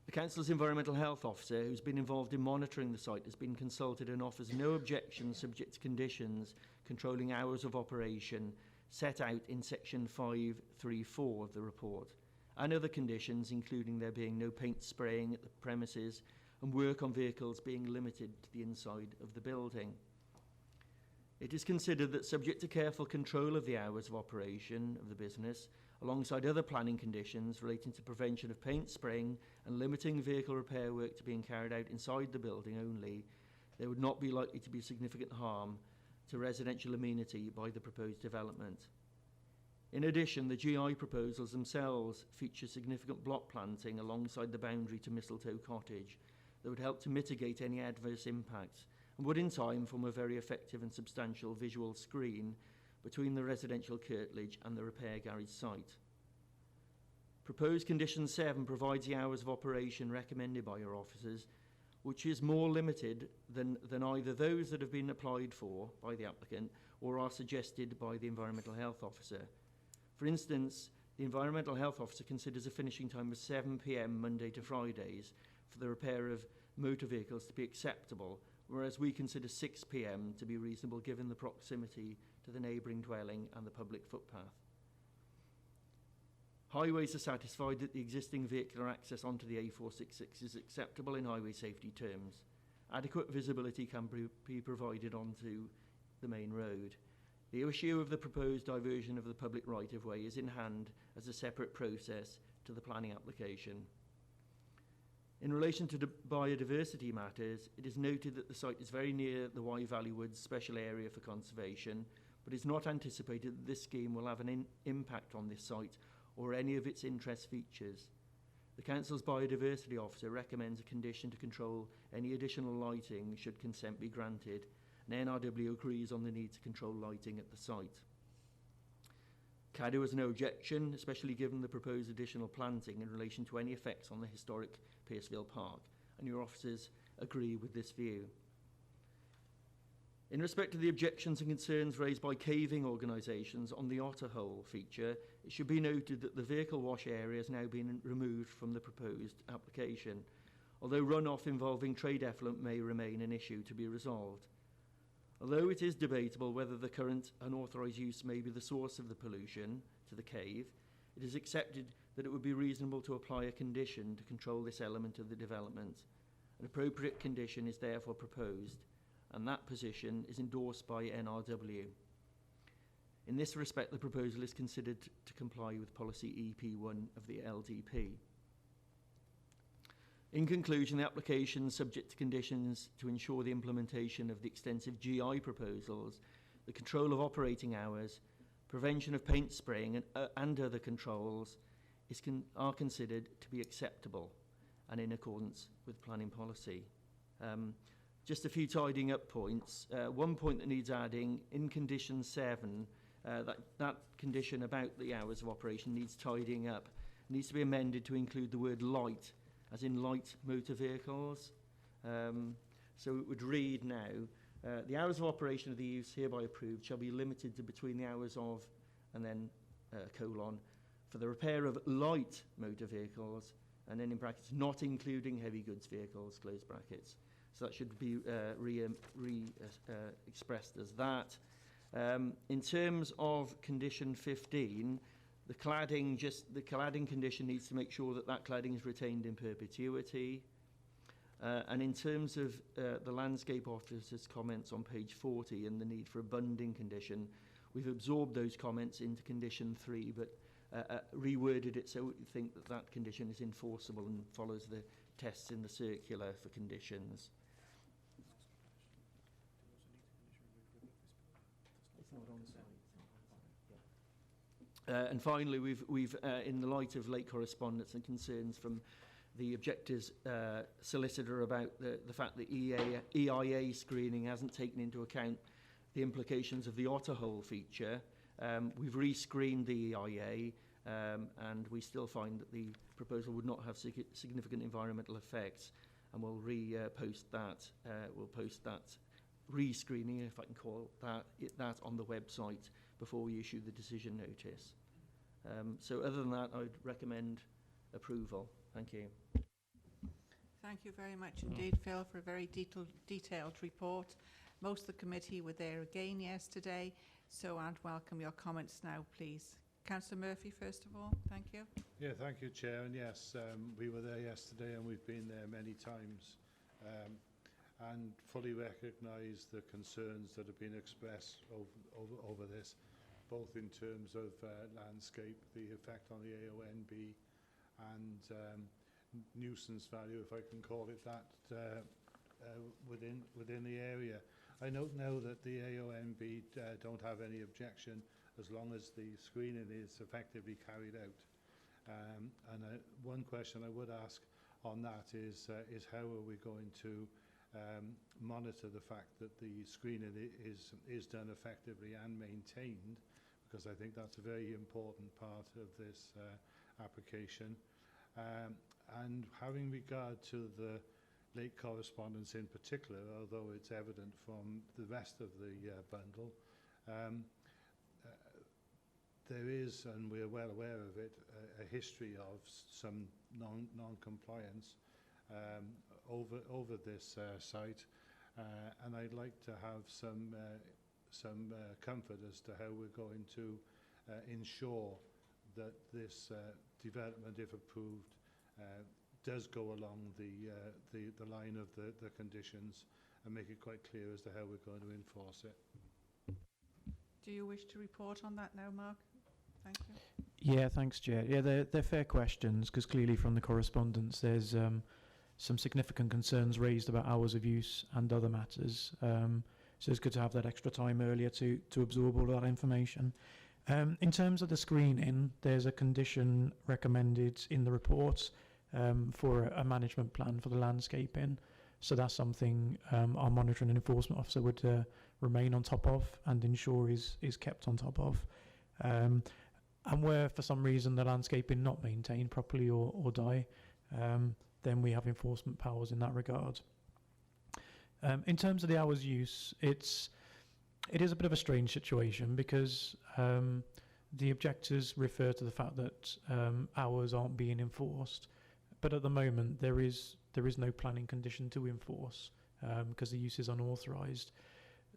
The Council's Environmental Health Officer, who's been involved in monitoring the site, has been consulted and offers no objection subject to conditions controlling hours of operation set out in section 534 of the report, and other conditions including there being no paint spraying at the premises and work on vehicles being limited to the inside of the building. It is considered that subject to careful control of the hours of operation of the business, alongside other planning conditions relating to prevention of paint spraying and limiting vehicle repair work to being carried out inside the building only, there would not be likely to be significant harm to residential amenity by the proposed development. In addition, the GI proposals themselves feature significant block planting alongside the boundary to Mistletoe Cottage that would help to mitigate any adverse impacts and would in time form a very effective and substantial visual screen between the residential curtilage and the repair garage site. Proposed Condition 7 provides the hours of operation recommended by your officers, which is more limited than either those that have been applied for by the applicant or are suggested by the Environmental Health Officer. For instance, the Environmental Health Officer considers a finishing time of 7 p.m. Monday to Fridays for the repair of motor vehicles to be acceptable, whereas we consider 6 p.m. to be reasonable given the proximity to the neighbouring dwelling and the public footpath. Highways are satisfied that the existing vehicular access onto the A466 is acceptable in highway safety terms. Adequate visibility can be provided onto the main road. The issue of the proposed diversion of the public right-of-way is in hand as a separate process to the planning application. In relation to biodiversity matters, it is noted that the site is very near the Wye Valley Woods Special Area for Conservation, but it's not anticipated that this scheme will have an impact on this site or any of its interest features. The Council's Biodiversity Officer recommends a condition to control any additional lighting should consent be granted, and NRW agrees on the need to control lighting at the site. CADU has no objection, especially given the proposed additional planting in relation to any effects on the historic Pierceville Park, and your officers agree with this view. In respect to the objections and concerns raised by caving organisations on the Otter Hole feature, it should be noted that the vehicle wash area has now been removed from the proposed application, although runoff involving trade effluent may remain an issue to be resolved. Although it is debatable whether the current unauthorised use may be the source of the pollution to the cave, it is accepted that it would be reasonable to apply a condition to control this element of the development. An appropriate condition is therefore proposed, and that position is endorsed by NRW. In this respect, the proposal is considered to comply with policy EP1 of the LDP. In conclusion, the application is subject to conditions to ensure the implementation of the extensive GI proposals, the control of operating hours, prevention of paint spraying and other controls are considered to be acceptable and in accordance with planning policy. Just a few tidying up points. One point that needs adding, in Condition 7, that condition about the hours of operation needs tidying up. It needs to be amended to include the word light, as in light motor vehicles. So it would read now, the hours of operation of the use hereby approved shall be limited to between the hours of, and then colon, for the repair of light motor vehicles, and then in brackets, not including heavy goods vehicles, close brackets. So that should be expressed as that. In terms of condition 15, the cladding condition needs to make sure that that cladding is retained in perpetuity. And in terms of the landscape officer's comments on page 40 and the need for a bunding condition, we've absorbed those comments into condition 3, but reworded it so we think that that condition is enforceable and follows the tests in the circular for conditions. And finally, we've in the light of late correspondence and concerns from the objector's solicitor about the fact that EIA screening hasn't taken into account the implications of the otter hole feature, we've re-screened the EIA and we still find that the proposal would not have significant environmental effects, and we'll post that re-screening, if I can call that on the website before we issue the decision notice. So other than that, I would recommend approval. Thank you. Thank you very much indeed, Phil, for a very detailed report. Most of the committee were there again yesterday, so I'd welcome your comments now, please. Councillor Murphy, first of all, thank you. Yeah, thank you, Chair. And yes, we were there yesterday and we've been there many times and fully recognise the concerns that have been expressed over this, both in terms of landscape, the effect on the AONB and nuisance value, if I can call it that, within the area. I note now that the AONB don't have any objection as long as the screening is effectively carried out. And one question I would ask on that is how are we going to monitor the fact that the screening is done effectively and maintained, because I think that's a very important part of this application. And having regard to the late correspondence in particular, although it's evident from the rest of the bundle, there is, and we're well aware of it, a history of some non-compliance over this site, and I'd like to have some comfort as to how we're going to ensure that this development, if approved, does go along the line of the conditions and make it quite clear as to how we're going to enforce it. Do you wish to report on that now, Mark? Thank you. Yeah, thanks, Chair. Yeah, they're fair questions, because clearly from the correspondence there's some significant concerns raised about hours of use and other matters. So it's good to have that extra time earlier to absorb all of that information. In terms of the screening, there's a condition recommended in the report for a management plan for the landscaping. So that's something our monitoring and enforcement officer would remain on top of and ensure is kept on top of. And where for some reason the landscaping not maintained properly or die, then we have enforcement powers in that regard. In terms of the hours use, it is a bit of a strange situation, because the objectors refer to the fact that hours aren't being enforced, but at the moment there is no planning condition to enforce because the use is unauthorised.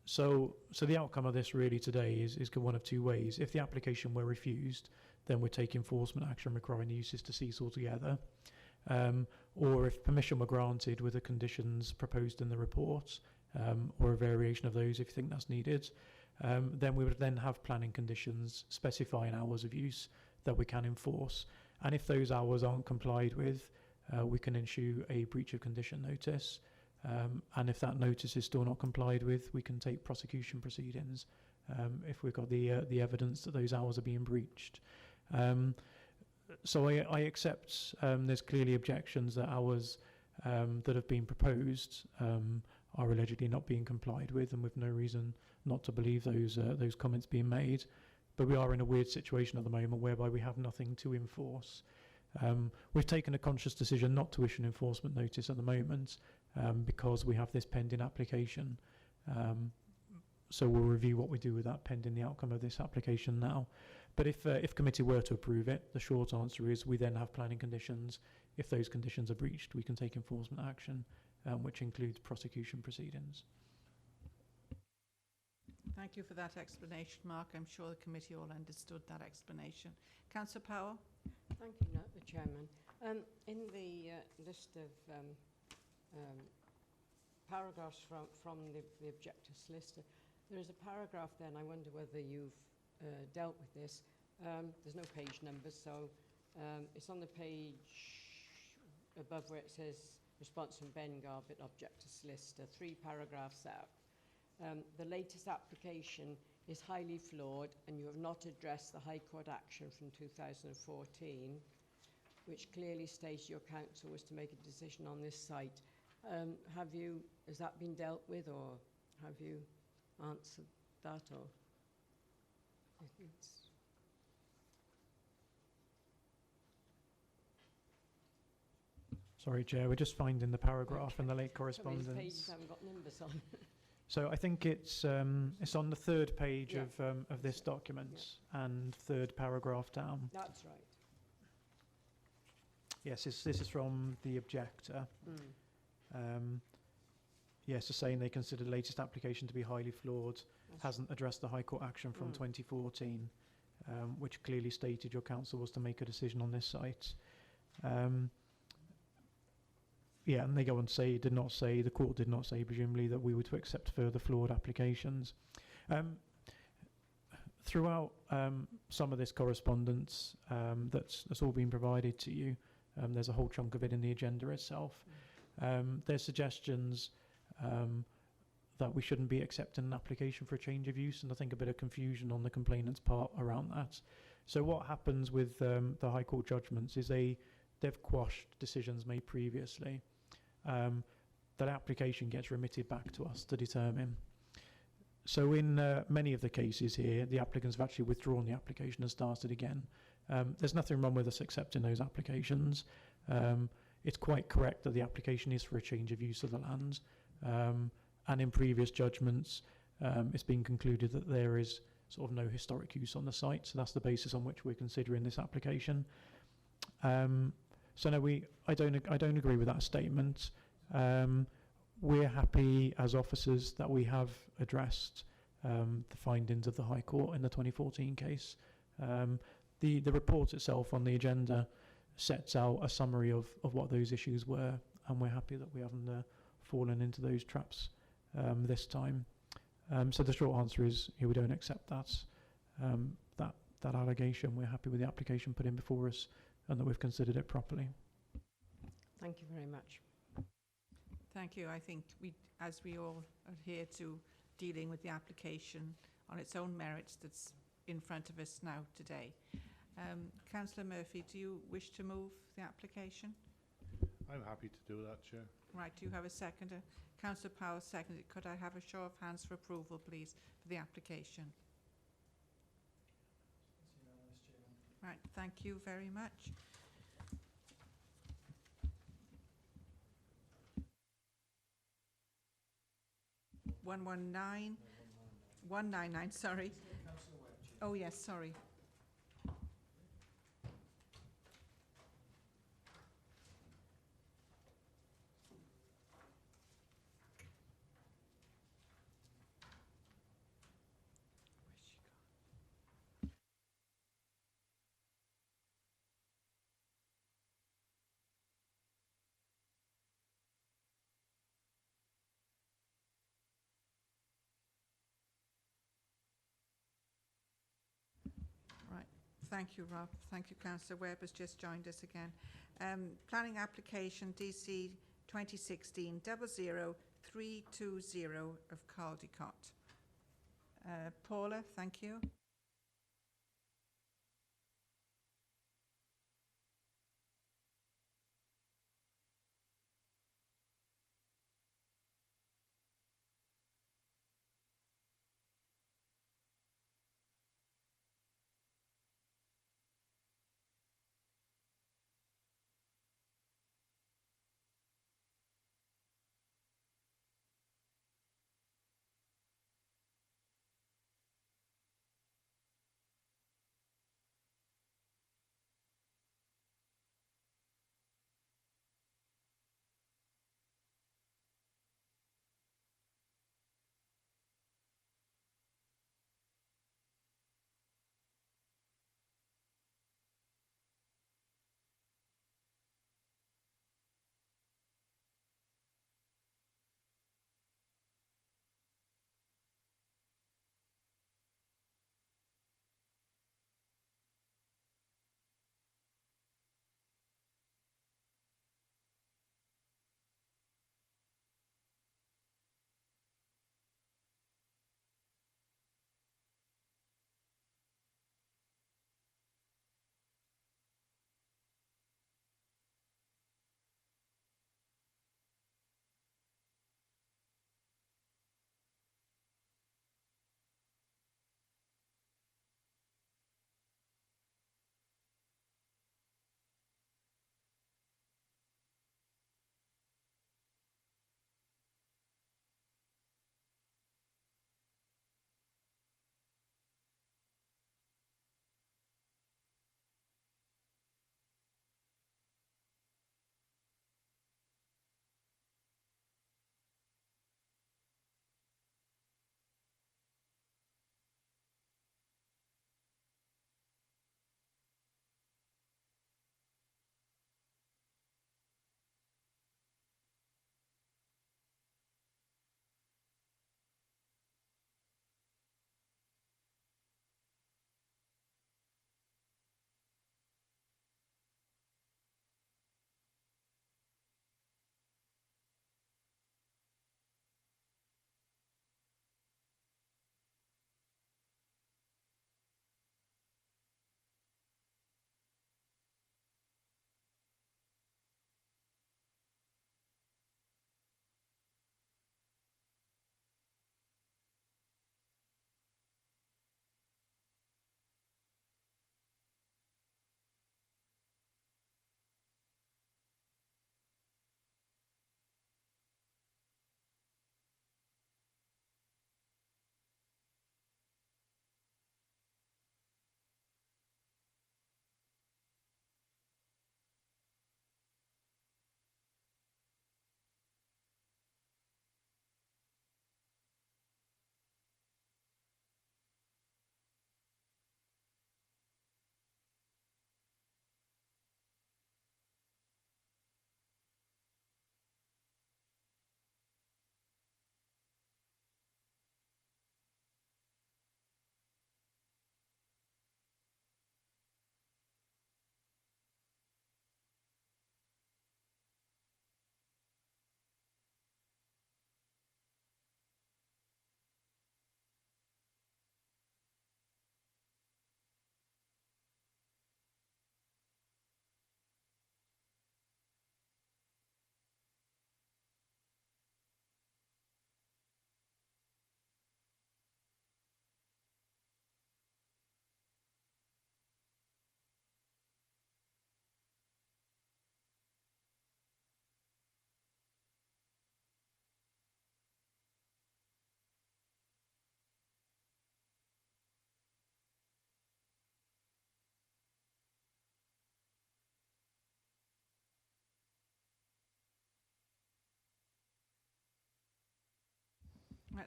So the outcome of this really today is one of two ways. If the application were refused, then we'd take enforcement action requiring the uses to cease altogether. Or if permission were granted with the conditions proposed in the report, or a variation of those if you think that's needed, then we would then have planning conditions specifying hours of use that we can enforce. And if those hours aren't complied with, we can issue a breach of condition notice. And if that notice is still not complied with, we can take prosecution proceedings if we've got the evidence that those hours are being breached. So I accept there's clearly objections that hours that have been proposed are allegedly not being complied with, and with no reason not to believe those comments being made. But we are in a weird situation at the moment whereby we have nothing to enforce. We've taken a conscious decision not to issue an enforcement notice at the moment because we have this pending application. So we'll review what we do with that pending the outcome of this application now. But if committee were to approve it, the short answer is we then have planning conditions. If those conditions are breached, we can take enforcement action, which includes prosecution proceedings. Thank you for that explanation, Mark. I'm sure the committee all understood that explanation. Councillor Powell? Thank you, Chairman. In the list of paragraphs from the objective solicitor, there is a paragraph there, and I wonder whether you've dealt with this. There's no page numbers, so it's on the page above where it says response from Ben Garbutt, objective solicitor, 3 paragraphs out. The latest application is highly flawed, and you have not addressed the High Court action from 2014, which clearly states your council was to make a decision on this site. Has that been dealt with, or have you answered that, or? Sorry, Chair, we're just finding the paragraph in the late Some of these correspondence. pages haven't got numbers on. So I think it's on the 3rd page Yeah. of this document and 3rd paragraph down. That's right. Yes, this is from the objector. Yes, it's saying they consider the latest application to be highly flawed, hasn't addressed the High Court action from 2014, which clearly stated your council was to make a decision on this site. Yeah, and they go on to say, the court did not say, presumably, that we were to accept further flawed applications. Throughout some of this correspondence that's all been provided to you, there's a whole chunk of it in the agenda itself. There's suggestions that we shouldn't be accepting an application for a change of use, and I think a bit of confusion on the complainant's part around that. So what happens with the High Court judgments is they've quashed decisions made previously. That application gets remitted back to us to determine. So in many of the cases here, the applicants have actually withdrawn the application and started again. There's nothing wrong with us accepting those applications. It's quite correct that the application is for a change of use of the land. And in previous judgments, it's been concluded that there is sort of no historic use on the site. So that's the basis on which we're considering this application. So no, I don't agree with that statement. We're happy as officers that we have addressed the findings of the High Court in the 2014 case. The report itself on the agenda sets out a summary of what those issues were, and we're happy that we haven't fallen into those traps this time. So the short answer is we don't accept that allegation. We're happy with the application put in before us, and that we've considered it properly. Thank you very much. Thank you. I think as we all adhere to dealing with the application on its own merits that's in front of us now today. Councillor Murphy, do you wish to move the application? I'm happy to do that, Chair. Right, do you have a seconder? Councillor Powell seconded. Could I have a show of hands for approval, please, for the application? Right, thank you very much. One 199, sorry. Oh yes, sorry. Thank you, Rob. Thank you, Councillor Webb has just joined us again. Planning application DC 2016 00320 of Caldecott. Paula, thank you.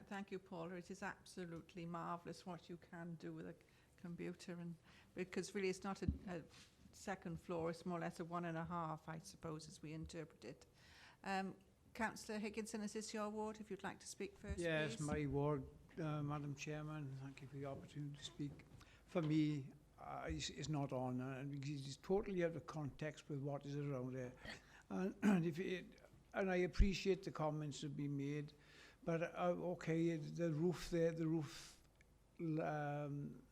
Thank you, Paula. It is absolutely marvellous what you can do with a computer, and because really it's not a second floor, it's more or less a 1.5, I suppose, as we interpret it. Councillor Higginson, is this your ward? If you'd like to speak first, Yes, please. my ward, Madam Chairman. Thank you for the opportunity to speak. For me, it's not on, and it's totally out of context with what is around there. And I appreciate the comments that have been made, but okay, the roof there, the roof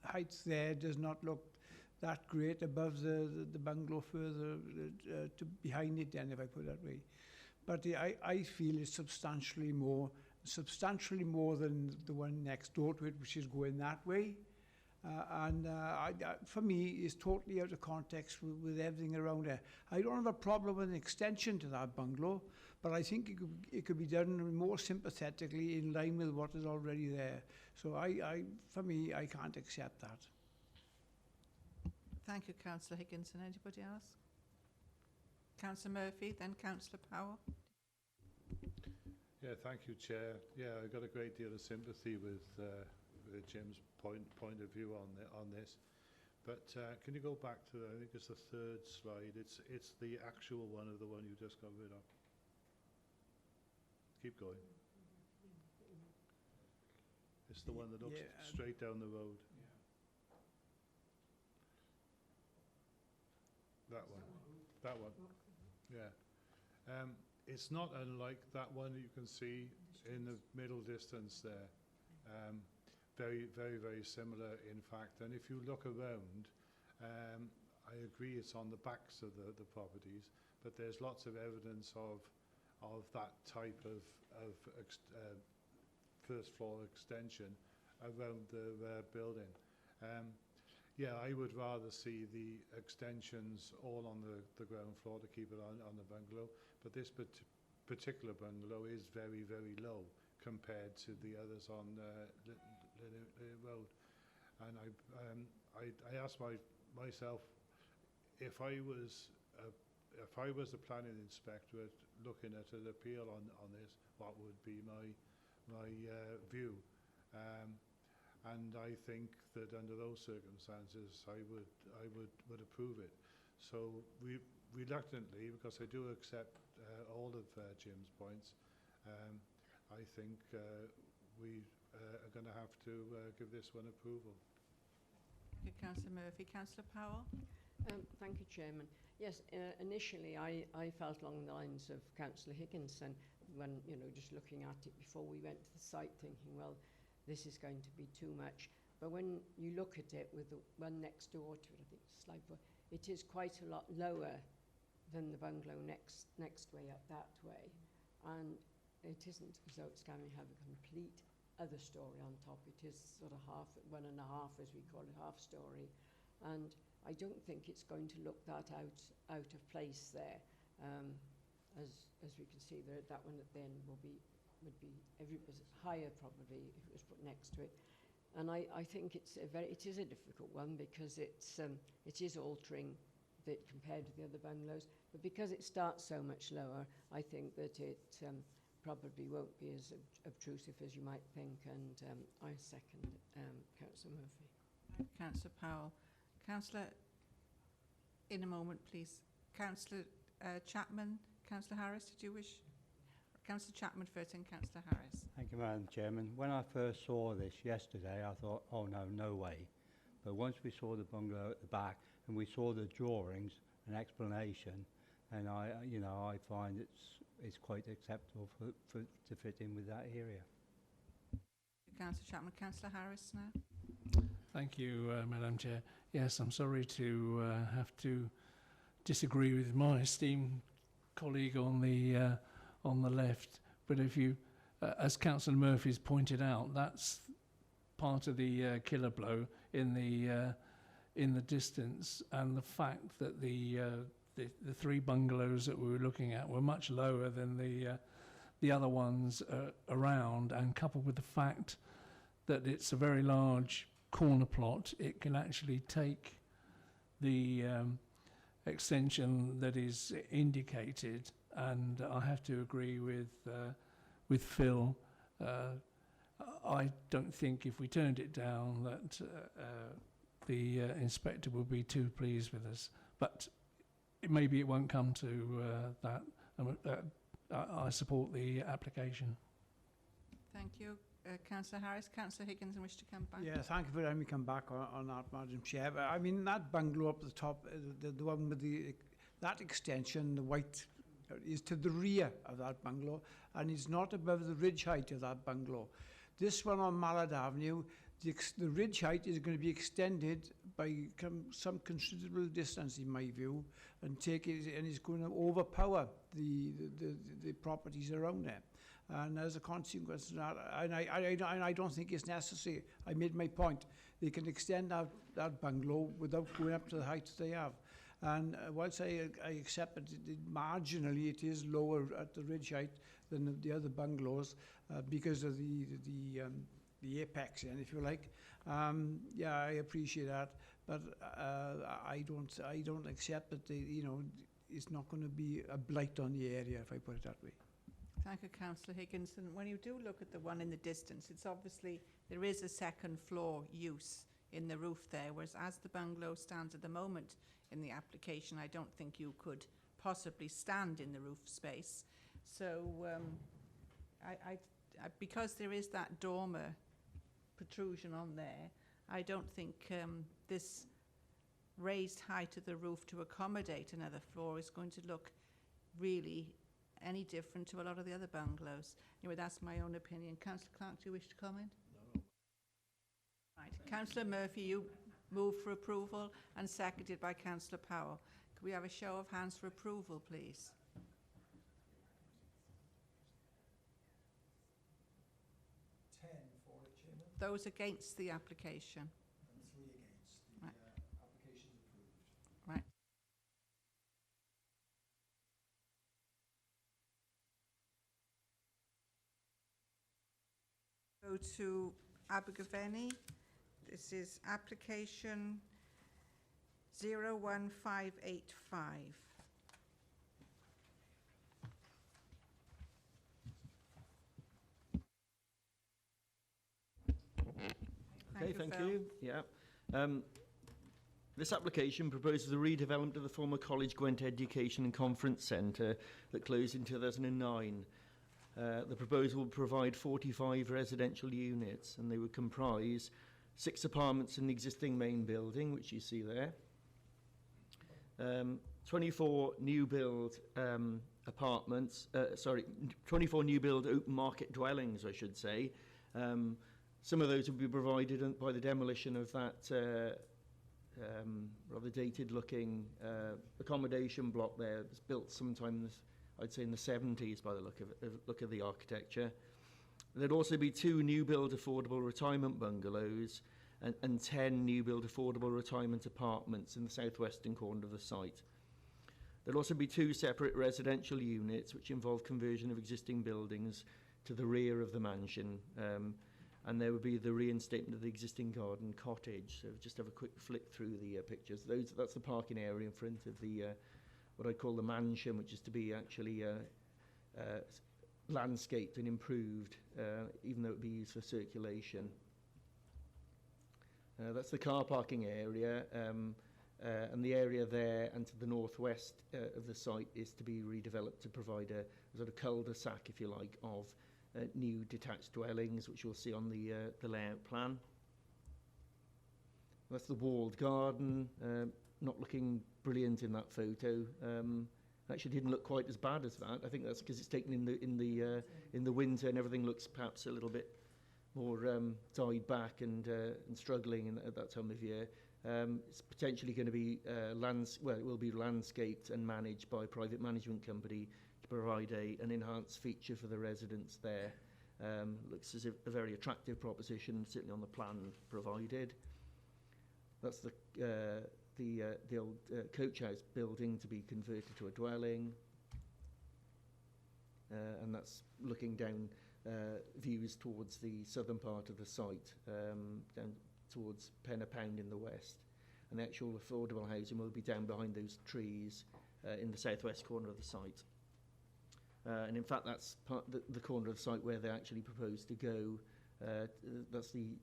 height there does not look that great above the bungalow further to behind it, then, if I put it that way. But I feel it's substantially more than the one next door to it, which is going that way. For me, it's totally out of context with everything around there. I don't have a problem with an extension to that bungalow, but I think it could be done more sympathetically in line with what is already there. So for me, I can't accept that. Thank you, Councillor Higginson. Anybody else? Councillor Murphy, then Councillor Powell. Yeah, thank you, Chair. Yeah, I've got a great deal of sympathy with Jim's point of view on this. But can you go back to, I think it's the third slide. It's the actual one of the one you just got rid of. Keep going. It's the one that looks straight down the road. That one. That one. Yeah. It's not unlike that one you can see in the middle distance there. Very, very, very similar, in fact. And if you look around, I agree it's on the backs of the properties, but there's lots of evidence of that type of first floor extension around the building. Yeah, I would rather see the extensions all on the ground floor to keep it on the bungalow, but this particular bungalow is very, very low compared to the others on Lynn Road. And I asked myself, if I was the planning inspectorate looking at an appeal on this, what would be my view? And I think that under those circumstances, I would approve it. So reluctantly, because I do accept all of Jim's points, I think we are going to have to give this one approval. Thank you, Councillor Murphy. Councillor Powell. Thank you, Chairman. Yes, initially I felt along the lines of Councillor Higginson when, just looking at it before we went to the site, thinking, well, this is going to be too much. But when you look at it with the one next door to it, I think it's slide 4, it is quite a lot lower than the bungalow next way up that way. And it isn't as though it's going to have a complete other story on top. It is sort of 1.5, as we call it, half story. And I don't think it's going to look that out of place there. As we can see there, that one at the end would be every bit higher probably if it was put next to it. And I think it is a difficult one because it is altering it compared to the other bungalows. But because it starts so much lower, I think that it probably won't be as obtrusive as you might think. And I second Councillor Murphy. Councillor Powell. Councillor, in a moment, please. Councillor Chapman. Councillor Harris, did you wish? Councillor Chapman first and Councillor Harris. Thank you, Madam Chairman. When I first saw this yesterday, I thought, oh no way. But once we saw the bungalow at the back and we saw the drawings and explanation, and I find it's quite acceptable to fit in with that area. Councillor Chapman. Councillor Harris now. Thank you, Madam Chair. Yes, I'm sorry to have to disagree with my esteemed colleague on the left, but if you, as Councillor Murphy's pointed out, that's part of the killer blow in the distance, and the fact that the three bungalows that we were looking at were much lower than the other ones around, and coupled with the fact that it's a very large corner plot, it can actually take the extension that is indicated. And I have to agree with Phil. I don't think if we turned it down that the inspector would be too pleased with us. But maybe it won't come to that. I support the application. Thank you. Councillor Harris. Councillor Higgins, wish to come back? Yeah, thank you for letting me come back on that, Madam Chair. But, I mean, that bungalow up the top, the one with that extension, the white, is to the rear of that bungalow, and it's not above the ridge height of that bungalow. This one on Mallard Avenue, the ridge height is going to be extended by some considerable distance, in my view, and it's going to overpower the properties around there. And as a consequence of that, and I don't think it's necessary. I made my point. They can extend that bungalow without going up to the height they have. And whilst I accept that marginally it is lower at the ridge height than the other bungalows because of the apex end, if you like. Yeah, I appreciate that, but I don't accept that it's not going to be a blight on the area, if I put it that way. Thank you, Councillor Higgins. And when you do look at the one in the distance, it's obviously there is a second floor use in the roof there, whereas as the bungalow stands at the moment in the application, I don't think you could possibly stand in the roof space. So because there is that dormer protrusion on there, I don't think this raised height of the roof to accommodate another floor is going to look really any different to a lot of the other bungalows. Anyway, that's my own opinion. Councillor Clark, do you wish to comment? No. Right. Councillor Murphy, you move for approval and seconded by Councillor Powell. Could we have a show of hands for approval, please? 10 for it, Chairman. Those against the application? And 3 against. The right. Application is approved. Right. Go to Abergavenny. This is application 01585. Okay, thank you. Yeah. This application proposes the redevelopment of the former College Gwent Education and Conference Centre that closed in 2009. The proposal would provide 45 residential units, and they would comprise 6 apartments in the existing main building, which you see there, 24 new build apartments, 24 new build open market dwellings, I should say. Some of those would be provided by the demolition of that rather dated looking accommodation block there. It was built sometime I'd say in the 70s by the look of the architecture. There'd also be 2 new build affordable retirement bungalows and 10 new build affordable retirement apartments in the southwestern corner of the site. There'll also be 2 separate residential units which involve conversion of existing buildings to the rear of the mansion, and there would be the reinstatement of the existing garden cottage. So just have a quick flick through the pictures. That's the parking area in front of the what I call the mansion, which is to be actually landscaped and improved, even though it would be used for circulation. That's the car parking area, and the area there and to the northwest of the site is to be redeveloped to provide a sort of cul-de-sac, if you like, of new detached dwellings, which you'll see on the layout plan. That's the walled garden, not looking brilliant in that photo. Actually didn't look quite as bad as that. I think that's because it's taken in the winter and everything looks perhaps a little bit more died back and struggling at that time of year. It's potentially going to be it will be landscaped and managed by a private management company to provide an enhanced feature for the residents there. Looks as if a very attractive proposition, certainly on the plan provided. That's the old coach house building to be converted to a dwelling, and that's looking down views towards the southern part of the site, down towards Pen a Pound in the west, and the actual affordable housing will be down behind those trees in the southwest corner of the site. And in fact, that's the corner of the site where they actually propose to go That's the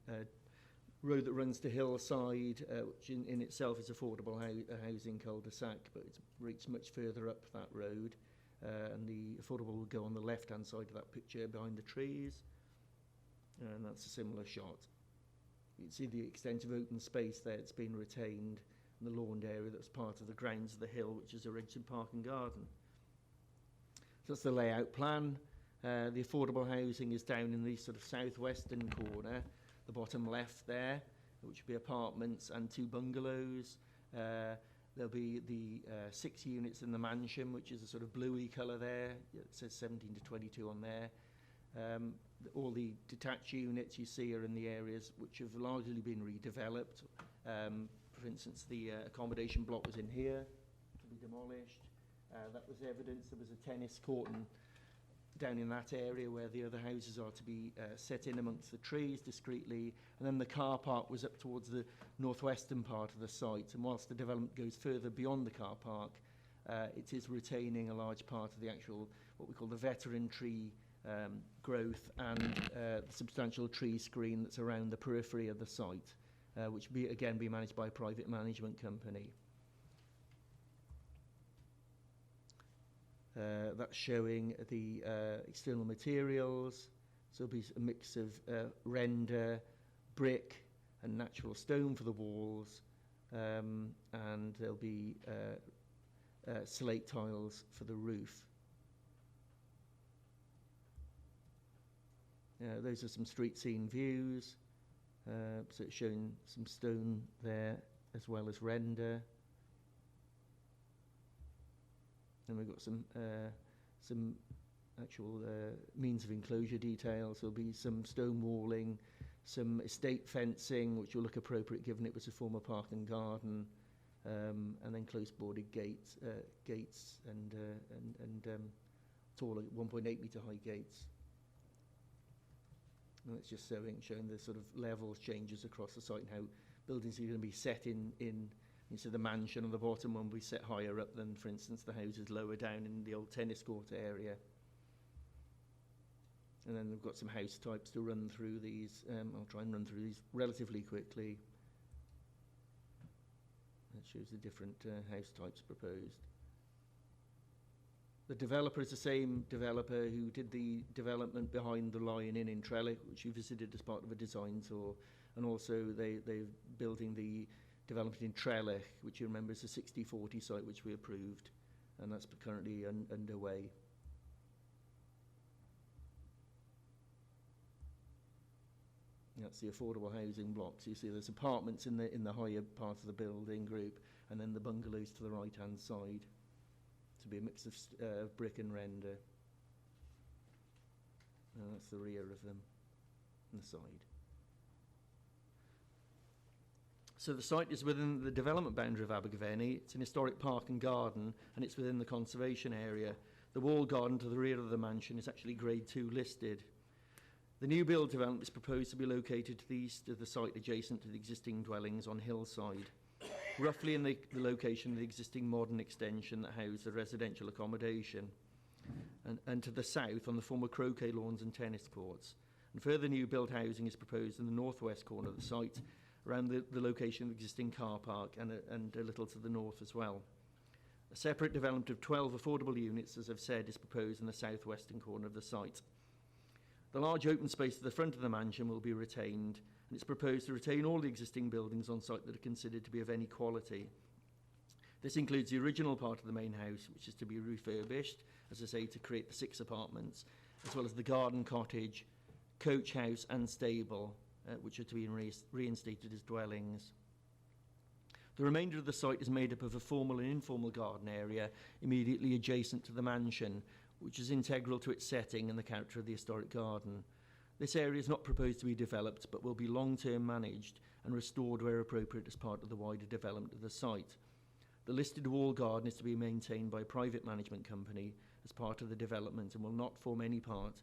road that runs to Hillside, which in itself is affordable housing cul-de-sac, but it's reached much further up that road. And the affordable will go on the left-hand side of that picture behind the trees. And that's a similar shot. You can see the extent of open space there. It's been retained, and the lawned area that's part of the grounds of the hill, which is a registered park and garden. So that's the layout plan. The affordable housing is down in the sort of southwestern corner, the bottom left there, which would be apartments and 2 bungalows. There'll be the 6 units in the mansion, which is a sort of bluey colour there. It says 17 to 22 on there. All the detached units you see are in the areas which have largely been redeveloped. For instance, the accommodation block was in here to be demolished. That was evidence there was a tennis court down in that area where the other houses are to be set in amongst the trees discreetly. And then the car park was up towards the northwestern part of the site. And whilst the development goes further beyond the car park, it is retaining a large part of the actual, what we call the veteran tree growth and the substantial tree screen that's around the periphery of the site, which will again be managed by a private management company. That's showing the external materials. So there'll be a mix of render, brick and natural stone for the walls, and there'll be slate tiles for the roof. Those are some street scene views. So it's showing some stone there as well as render. And we've got some actual means of enclosure details. There'll be some stone walling, some estate fencing, which will look appropriate given it was a former park and garden, and then close boarded gates and taller 1.8 metre high gates. And it's just showing the sort of levels changes across the site and how buildings are going to be set in so the mansion on the bottom one will be set higher up than, for instance, the houses lower down in the old tennis court area. And then we've got some house types to run through these. I'll try and run through these relatively quickly. That shows the different house types proposed. The developer is the same developer who did the development behind the Lion Inn in Trellick, which you visited as part of a design tour. And also they're building the development in Trellick, which you remember is a 60-40 site which we approved, and that's currently underway. That's the affordable housing blocks. You see there's apartments in the higher part of the building group, and then the bungalows to the right-hand side. To be a mix of brick and render. And that's the rear of them, and the side. So the site is within the development boundary of Abergavenny. It's an historic park and garden, and it's within the conservation area. The walled garden to the rear of the mansion is actually Grade 2 listed. The new build development is proposed to be located to the east of the site, adjacent to the existing dwellings on Hillside, roughly in the location of the existing modern extension that housed the residential accommodation, and to the south on the former croquet lawns and tennis courts. And further new build housing is proposed in the northwest corner of the site, around the location of the existing car park and a little to the north as well. A separate development of 12 affordable units, as I've said, is proposed in the southwestern corner of the site. The large open space at the front of the mansion will be retained, and it's proposed to retain all the existing buildings on site that are considered to be of any quality. This includes the original part of the main house, which is to be refurbished, as I say, to create the 6 apartments, as well as the garden cottage, coach house and stable, which are to be reinstated as dwellings. The remainder of the site is made up of a formal and informal garden area immediately adjacent to the mansion, which is integral to its setting and the character of the historic garden. This area is not proposed to be developed, but will be long-term managed and restored where appropriate as part of the wider development of the site. The listed wall garden is to be maintained by a private management company as part of the development and will not form any part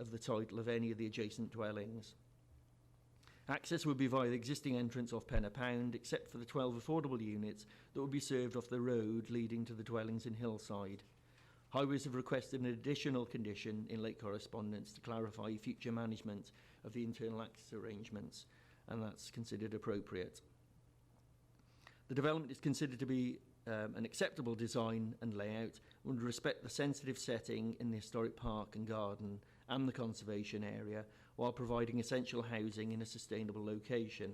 of the title of any of the adjacent dwellings. Access will be via the existing entrance off Pen a Pound, except for the 12 affordable units that will be served off the road leading to the dwellings in Hillside. Highways have requested an additional condition in late correspondence to clarify future management of the internal access arrangements, and that's considered appropriate. The development is considered to be an acceptable design and layout, and would respect the sensitive setting in the historic park and garden and the conservation area, while providing essential housing in a sustainable location.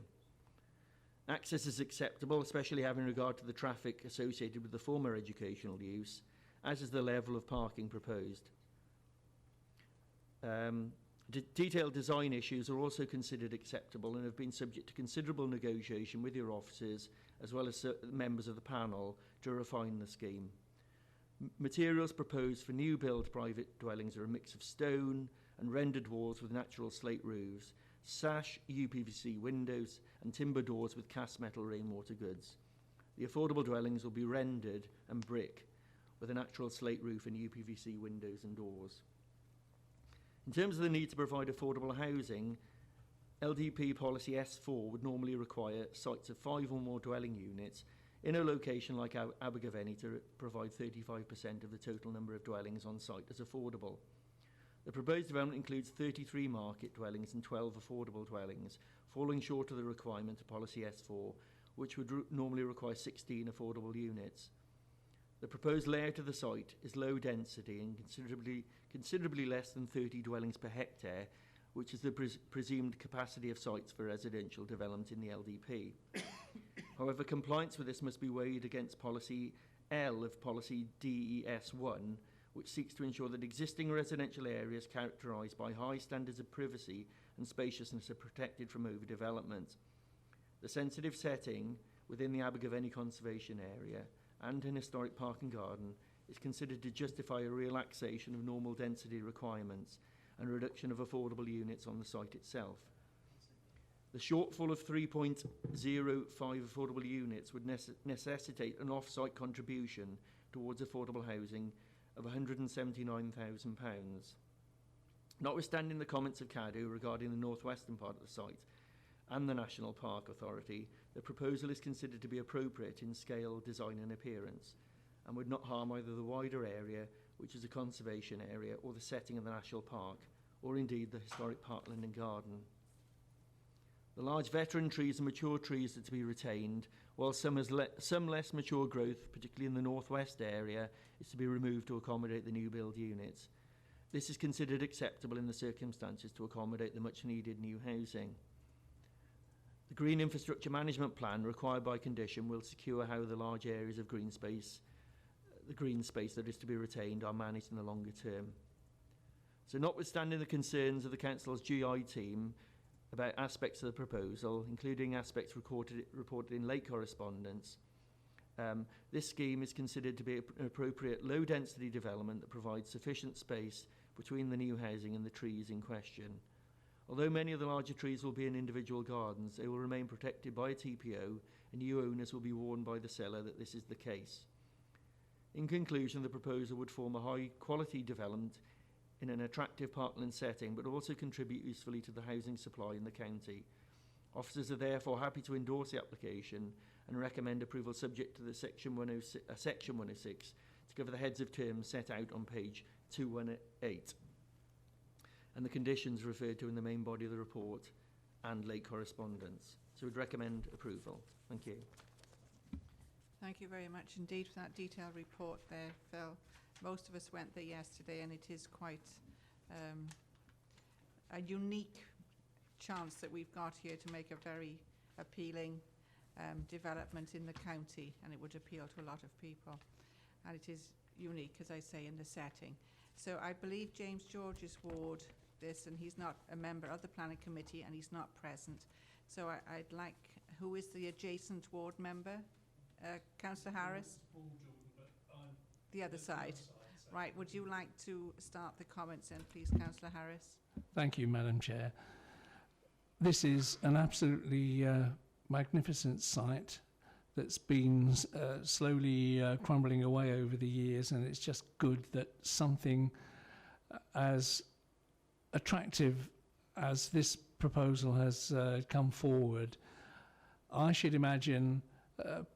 Access is acceptable, especially having regard to the traffic associated with the former educational use, as is the level of parking proposed. Detailed design issues are also considered acceptable and have been subject to considerable negotiation with your officers, as well as members of the panel, to refine the scheme. Materials proposed for new build private dwellings are a mix of stone and rendered walls with natural slate roofs, sash UPVC windows and timber doors with cast metal rainwater goods. The affordable dwellings will be rendered and brick with a natural slate roof and UPVC windows and doors. In terms of the need to provide affordable housing, LDP policy S4 would normally require sites of 5 or more dwelling units in a location like Abergavenny to provide 35% of the total number of dwellings on site as affordable. The proposed development includes 33 market dwellings and 12 affordable dwellings, falling short of the requirement of policy S4, which would normally require 16 affordable units. The proposed layout of the site is low density and considerably less than 30 dwellings per hectare, which is the presumed capacity of sites for residential development in the LDP. However, compliance with this must be weighed against policy L of policy DES1, which seeks to ensure that existing residential areas characterised by high standards of privacy and spaciousness are protected from overdevelopment. The sensitive setting within the Abergavenny Conservation Area and an historic park and garden is considered to justify a relaxation of normal density requirements and a reduction of affordable units on the site itself. The shortfall of 3.05 affordable units would necessitate an off-site contribution towards affordable housing of £179,000. Notwithstanding the comments of CADU regarding the northwestern part of the site and the National Park Authority, the proposal is considered to be appropriate in scale, design and appearance, and would not harm either the wider area, which is a conservation area, or the setting of the National Park, or indeed the historic parkland and garden. The large veteran trees and mature trees are to be retained, while some less mature growth, particularly in the northwest area, is to be removed to accommodate the new build units. This is considered acceptable in the circumstances to accommodate the much needed new housing. The Green Infrastructure Management Plan required by condition will secure how the large areas of green space, the green space that is to be retained, are managed in the longer term. So notwithstanding the concerns of the Council's GI team about aspects of the proposal, including aspects reported in late correspondence, this scheme is considered to be an appropriate low-density development that provides sufficient space between the new housing and the trees in question. Although many of the larger trees will be in individual gardens, they will remain protected by a TPO, and new owners will be warned by the seller that this is the case. In conclusion, the proposal would form a high-quality development in an attractive parkland setting, but also contribute usefully to the housing supply in the county. Officers are therefore happy to endorse the application and recommend approval subject to the Section 106 to cover the heads of terms set out on page 218 and the conditions referred to in the main body of the report and late correspondence. So we'd recommend approval. Thank you. Thank you very much indeed for that detailed report there, Phil. Most of us went there yesterday, and it is quite a unique chance that we've got here to make a very appealing development in the county, and it would appeal to a lot of people. And it is unique, as I say, in the setting. So I believe James George is ward this, and he's not a member of the planning committee, and he's not present. So I'd like, who is the adjacent ward member? Councillor Harris? The other side. Right, would you like to start the comments then, please, Councillor Harris? Thank you, Madam Chair. This is an absolutely magnificent site that's been slowly crumbling away over the years, and it's just good that something as attractive as this proposal has come forward. I should imagine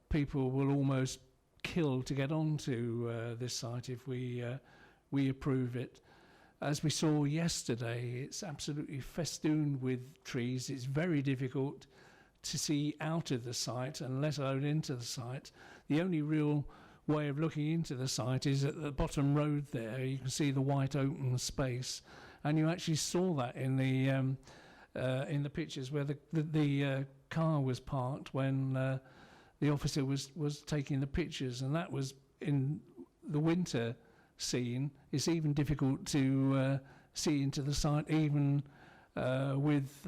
people will almost kill to get onto this site if we approve it. as we saw yesterday, it's absolutely festooned with trees. It's very difficult to see out of the site and let alone into the site. The only real way of looking into the site is at the bottom road there. You can see the white open space, and you actually saw that in the pictures where the car was parked when the officer was taking the pictures, and that was in the winter scene. It's even difficult to see into the site, even with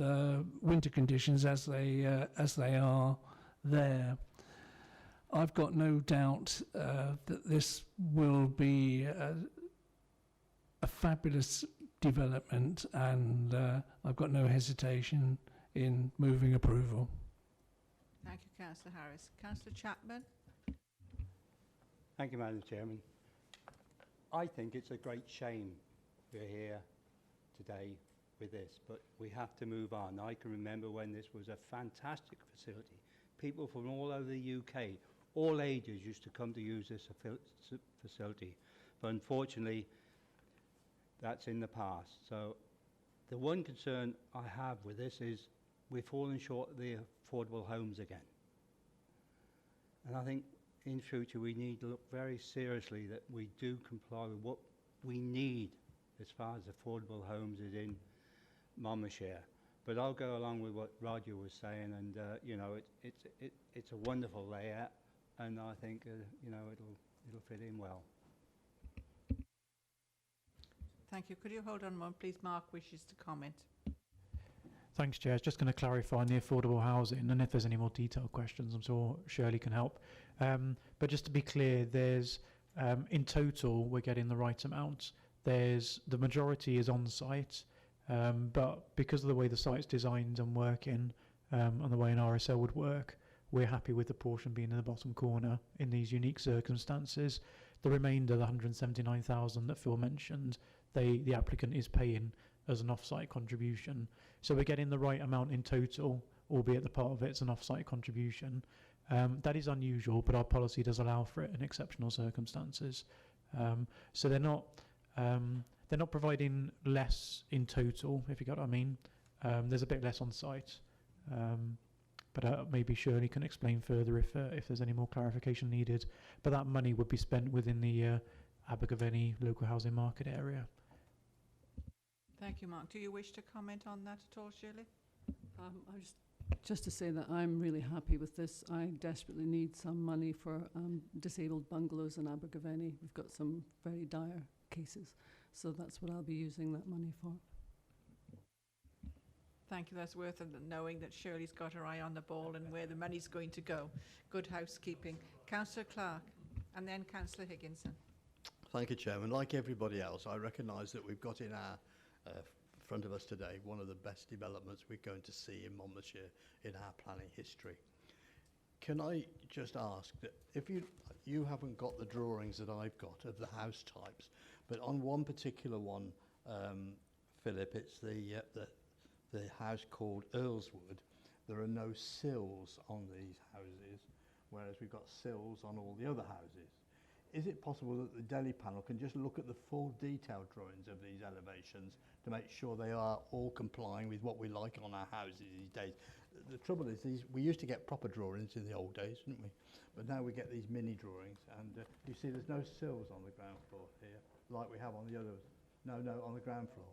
winter conditions as they are there. I've got no doubt that this will be a fabulous development, and I've got no hesitation in moving approval. Thank you, Councillor Harris. Councillor Chapman? Thank you, Madam Chairman. I think it's a great shame we're here today with this, but we have to move on. I can remember when this was a fantastic facility. People from all over the UK, all ages, used to come to use this facility. But unfortunately, that's in the past. So the one concern I have with this is we've fallen short of the affordable homes again. And I think in future we need to look very seriously that we do comply with what we need as far as affordable homes is in Monmouthshire. But I'll go along with what Roger was saying, and you know, it's a wonderful layout, and I think you know, it'll fit in well. Thank you. Could you hold on a moment, please? Mark wishes to comment. Thanks, Chair. Just going to clarify on the affordable housing, and if there's any more detailed questions, I'm sure Shirley can help. But just to be clear, there's in total we're getting the right amount. There's the majority is on site, but because of the way the site's designed and working, and the way an RSL would work, we're happy with the portion being in the bottom corner in these unique circumstances. The remainder, the 179,000 that Phil mentioned, the applicant is paying as an off-site contribution. So we're getting the right amount in total, albeit the part of it's an off-site contribution. That is unusual, but our policy does allow for it in exceptional circumstances. So they're not providing less in total, if you got what I mean. There's a bit less on site, but maybe Shirley can explain further if there's any more clarification needed. But that money would be spent within the Abergavenny local housing market area. Thank you, Mark. Do you wish to comment on that at all, Shirley? Just to say that I'm really happy with this. I desperately need some money for disabled bungalows in Abergavenny. We've got some very dire cases, so that's what I'll be using that money for. Thank you. That's worth knowing that Shirley's got her eye on the ball and where the money's going to go. Good housekeeping. Councillor Clark, and then Councillor Higginson. Thank you, Chairman. Like everybody else, I recognise that we've got in our front of us today one of the best developments we're going to see in Monmouthshire in our planning history. Can I just ask that if you haven't got the drawings that I've got of the house types, but on one particular one, Philip, it's the house called Earlswood. There are no sills on these houses, whereas we've got sills on all the other houses. Is it possible that the Delhi panel can just look at the full detailed drawings of these elevations to make sure they are all complying with what we like on our houses these days? The trouble is, we used to get proper drawings in the old days, didn't we? But now we get these mini drawings, and you see there's no sills on the ground floor here, like we have on the others. No, on the ground floor.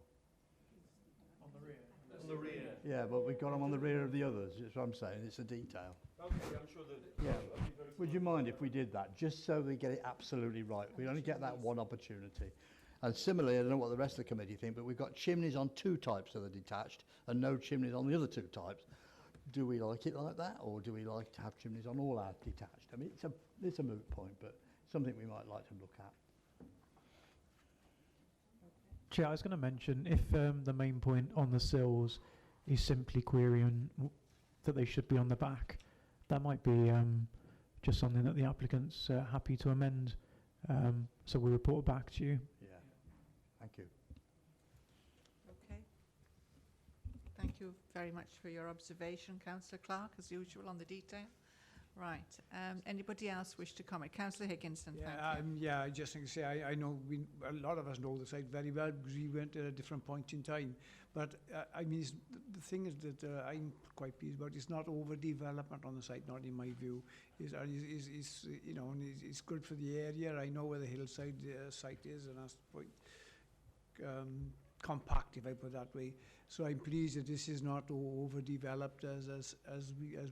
On the rear. On the rear. Yeah, but we've got them on the rear of the others, that's what I'm saying. It's a detail. Okay, I'm sure that... Yeah. Would you mind if we did that, just so we get it absolutely right? We only get that one opportunity. And similarly, I don't know what the rest of the committee think, but we've got chimneys on two types of the detached and no chimneys on the other two types. Do we like it like that, or do we like to have chimneys on all our detached? I mean, it's a moot point, but something we might like to look at. Chair, I was going to mention, if the main point on the sills is simply querying that they should be on the back, that might be just something that the applicant's happy to amend. So we'll report back to you. Yeah, thank you. Okay. Thank you very much for your observation, Councillor Clark, as usual, on the detail. Right. Anybody else wish to comment? Councillor Higginson, thank you. Yeah, I just think to say, I know a lot of us know the site very well because we went at a different point in time. But I mean, the thing is that I'm quite pleased about it's not overdevelopment on the site, not in my view. Is you know, and it's good for the area. I know where the hillside site is, and that's quite compact, if I put it that way. So I'm pleased that this is not overdeveloped as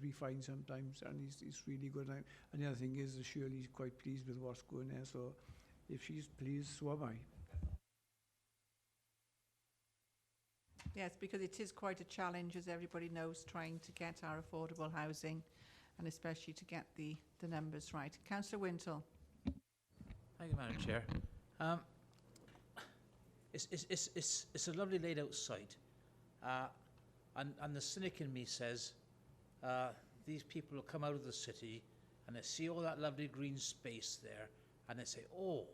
we find sometimes, and it's really good. And the other thing is that Shirley's quite pleased with what's going there. So if she's pleased, so am I. Yes, because it is quite a challenge, as everybody knows, trying to get our affordable housing, and especially to get the numbers right. Councillor Wintle. Thank you, Madam Chair. It's a lovely laid out site, and the cynic in me says these people will come out of the city and they see all that lovely green space there, and they say, "Oh,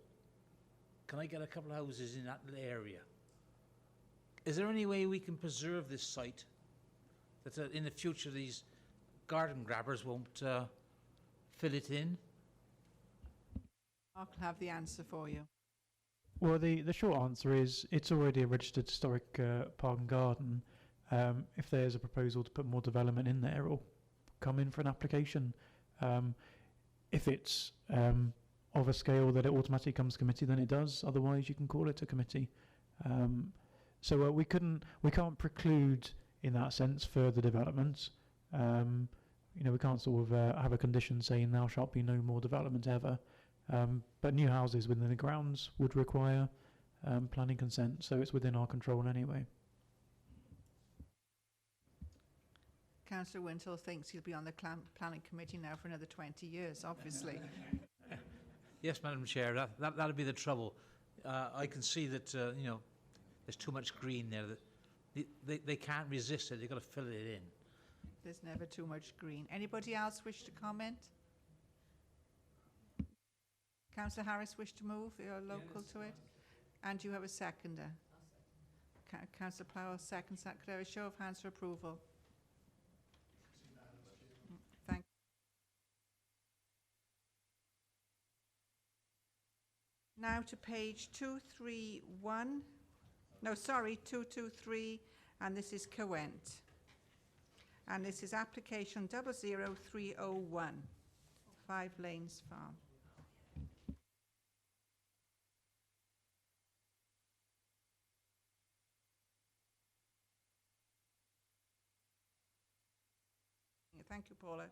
can I get a couple of houses in that area?" Is there any way we can preserve this site that in the future these garden grabbers won't fill it in? I'll have the answer for you. Well, the short answer is it's already a registered historic park and garden. If there's a proposal to put more development in there, it'll come in for an application. If it's of a scale that it automatically comes committee, then it does. Otherwise, you can call it a committee. So we can't preclude, in that sense, further developments. You know, we can't sort of have a condition saying there shall be no more development ever. But new houses within the grounds would require planning consent, so it's within our control anyway. Councillor Wintle thinks he'll be on the planning committee now for another 20 years, obviously. Yes, Madam Chair, that'll be the trouble. I can see that, you know, there's too much green there. That they can't resist it. They've got to fill it in. There's never too much green. Anybody else wish to comment? Councillor Harris wish to move? You're local to it? And you have a seconder? Councillor Plough seconds that. Could I have a show of hands for approval? Thank you. Now to page 231. No, sorry, 223, and this is Cowent. And this is application 00301, 5 Lanes Farm. Thank you, Paula.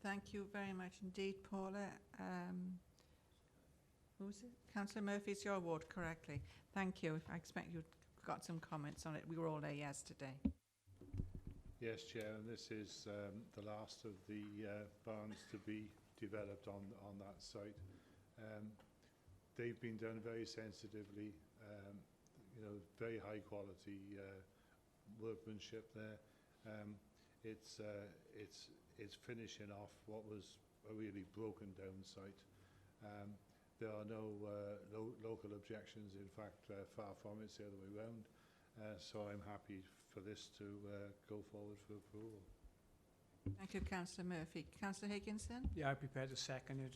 Thank you very much indeed, Paula. Who's it? Councillor Murphy, it's your ward, correctly. Thank you. I expect you've got some comments on it. We were all there yesterday. Yes, Chair, and this is the last of the barns to be developed on that site. They've been done very sensitively, you know, very high quality workmanship there. It's finishing off what was a really broken down site. There are no local objections. In fact, far from it, it's the other way round. So I'm happy for this to go forward for approval. Thank you, Councillor Murphy. Councillor Higginson? Yeah, I'm prepared to second it.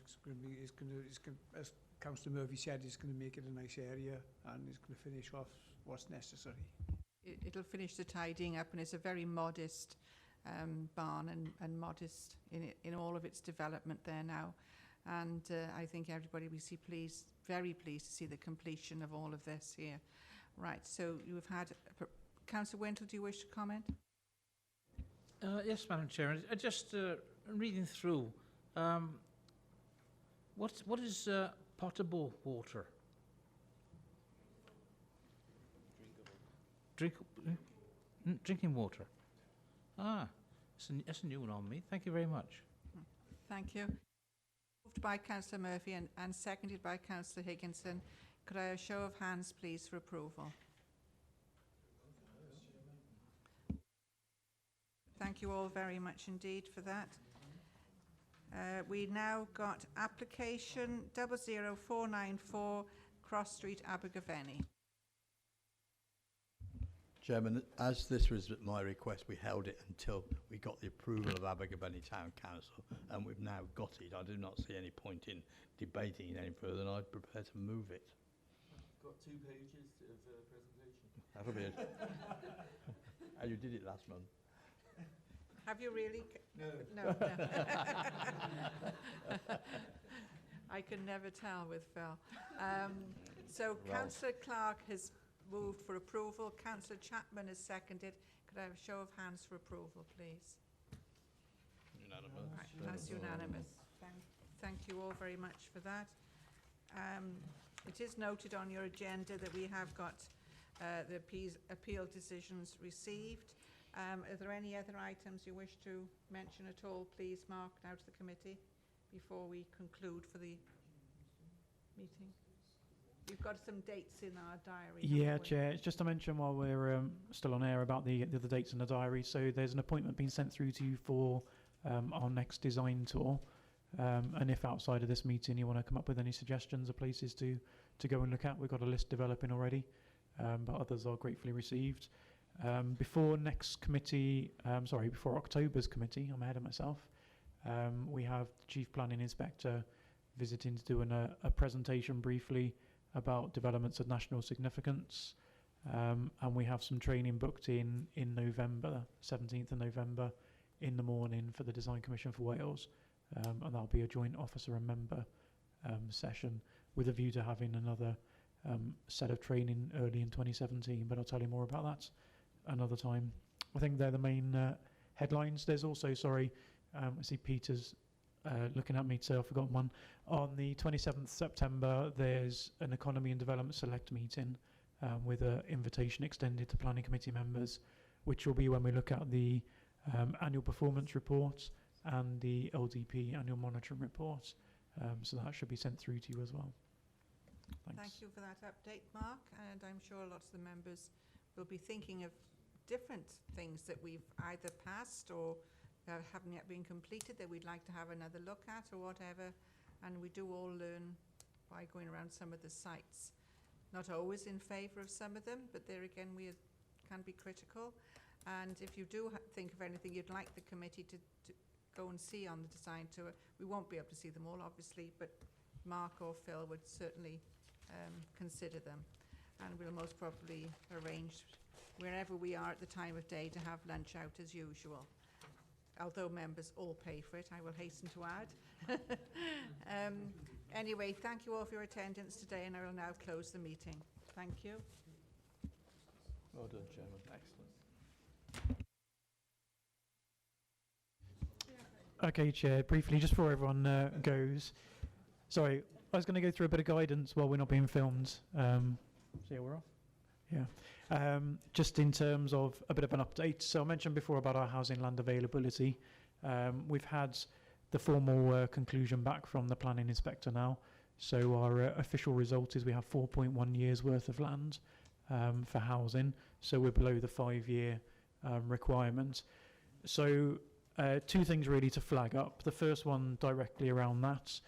As Councillor Murphy said, it's going to make it a nice area and it's going to finish off what's necessary. It'll finish the tidying up, and it's a very modest barn and modest in all of its development there now. And I think everybody will be very pleased to see the completion of all of this here. Right, so you've had... Councillor Wintle, do you wish to comment? Yes, Madam Chair. Just reading through, what is potable water? Drinking water. Ah, that's a new one on me. Thank you very much. Thank you. Moved by Councillor Murphy and seconded by Councillor Higginson. Could I have a show of hands, please, for approval? Thank you all very much indeed for that. We now got application 00494 Cross Street, Abergavenny. Chairman, as this was at my request, we held it until we got the approval of Abergavenny Town Council, and we've now got it. I do not see any point in debating it any further, and I'd prepare to move it. Got 2 pages of presentation. That'll be it. And you did it last month. Have you really? No. No. I can never tell with Phil. So Councillor Clark has moved for approval. Councillor Chapman has seconded. Could I have a show of hands for approval, please? Unanimous. Right, that's unanimous. Thank you all very much for that. It is noted on your agenda that we have got the appeal decisions received. Are there any other items you wish to mention at all, please, mark now to the committee before we conclude for the meeting? We've got some dates in our diary. Yeah, Chair. It's just to mention while we're still on air about the other dates in the diary. So there's an appointment being sent through to you for our next design tour. And if outside of this meeting you want to come up with any suggestions of places to go and look at, we've got a list developing already, but others are gratefully received. Before October's committee, I'm ahead of myself, we have the Chief Planning Inspector visiting to do a presentation briefly about developments of national significance, and we have some training booked in November, 17th of November, in the morning for the Design Commission for Wales, and that'll be a joint officer and member session with a view to having another set of training early in 2017, but I'll tell you more about that another time. I think they're the main headlines. There's also, I see Peter's looking at me, so I've forgotten one. On the 27th September, there's an Economy and Development Select meeting with an invitation extended to planning committee members, which will be when we look at the annual performance report and the LDP annual monitoring report. So that should be sent through to you as well. Thanks. Thank you for that update, Mark, and I'm sure lots of the members will be thinking of different things that we've either passed or haven't yet been completed that we'd like to have another look at or whatever, and we do all learn by going around some of the sites. Not always in favour of some of them, but there again we can be critical, and if you do think of anything you'd like the committee to go and see on the design tour, we won't be able to see them all obviously, but Mark or Phil would certainly consider them, and we'll most probably arrange wherever we are at the time of day to have lunch out as usual. Although members all pay for it, I will hasten to add. Anyway, thank you all for your attendance today, and I will now close the meeting. Thank you. Well done, Chairman. Excellent. Okay, Chair, briefly, just before everyone goes. Sorry, I was going to go through a bit of guidance while we're not being filmed. So yeah, we're off? Yeah. Just in terms of a bit of an update. So I mentioned before about our housing land availability. We've had the formal conclusion back from the planning inspector now. So our official result is we have 4.1 years worth of land for housing. So we're below the 5-year requirement. So two things really to flag up. The first one directly around that.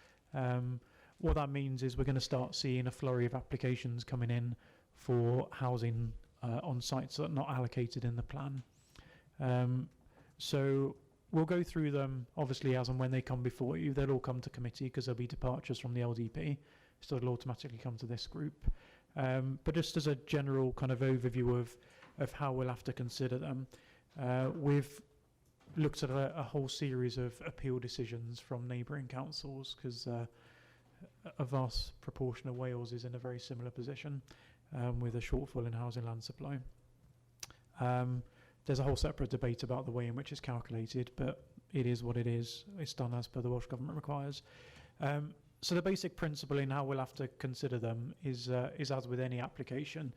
What that means is we're going to start seeing a flurry of applications coming in for housing on sites that are not allocated in the plan. So we'll go through them, obviously, as and when they come before you. They'll all come to committee because there'll be departures from the LDP, so it'll automatically come to this group. But just as a general kind of overview of how we'll have to consider them, we've looked at a whole series of appeal decisions from neighbouring councils, because a vast proportion of Wales is in a very similar position with a shortfall in housing land supply. There's a whole separate debate about the way in which it's calculated, but it is what it is. It's done as per the Welsh Government requires. So the basic principle in how we'll have to consider them is as with any application.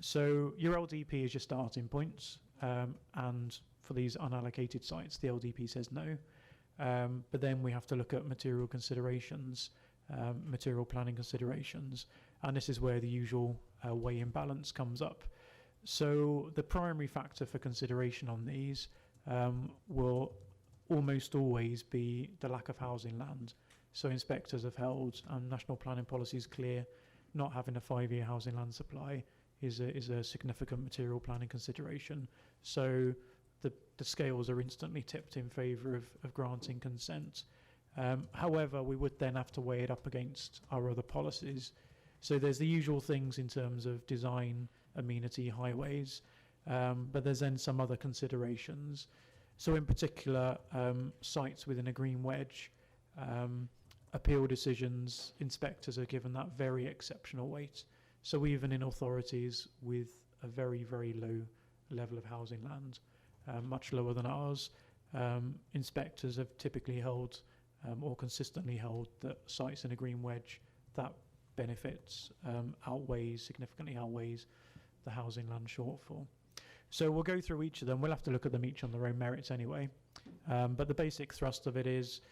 So your LDP is your starting points, and for these unallocated sites, the LDP says no. But then we have to look at material considerations, material planning considerations, and this is where the usual weigh in balance comes up. So the primary factor for consideration on these will almost always be the lack of housing land. So inspectors have held, and national planning policy is clear, not having a 5-year housing land supply is a significant material planning consideration. So the scales are instantly tipped in favour of granting consent. However, we would then have to weigh it up against our other policies. So there's the usual things in terms of design, amenity, highways, but there's then some other considerations. So in particular, sites within a green wedge, appeal decisions, inspectors are given that very exceptional weight. So even in authorities with a very, very low level of housing land, much lower than ours, inspectors have typically held or consistently held that sites in a green wedge, that benefits significantly outweighs the housing land shortfall. So we'll go through each of them. We'll have to look at them each on their own merits anyway. But the basic thrust of it is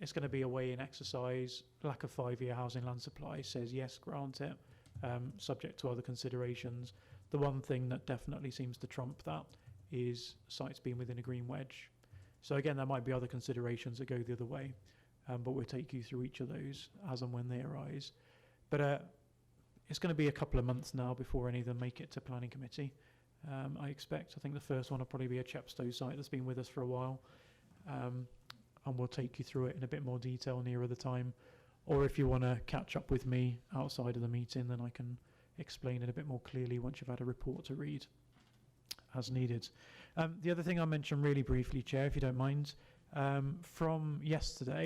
it's going to be a weigh-in exercise. Lack of 5-year housing land supply says yes, grant it, subject to other considerations. The one thing that definitely seems to trump that is sites being within a green wedge. So again, there might be other considerations that go the other way, but we'll take you through each of those as and when they arise. But it's going to be a couple of months now before any of them make it to planning committee. I think the first one will probably be a Chepstow site that's been with us for a while, and we'll take you through it in a bit more detail nearer the time. Or if you want to catch up with me outside of the meeting, then I can explain it a bit more clearly once you've had a report to read as needed. The other thing I'll mention really briefly, Chair, if you don't mind, from yesterday,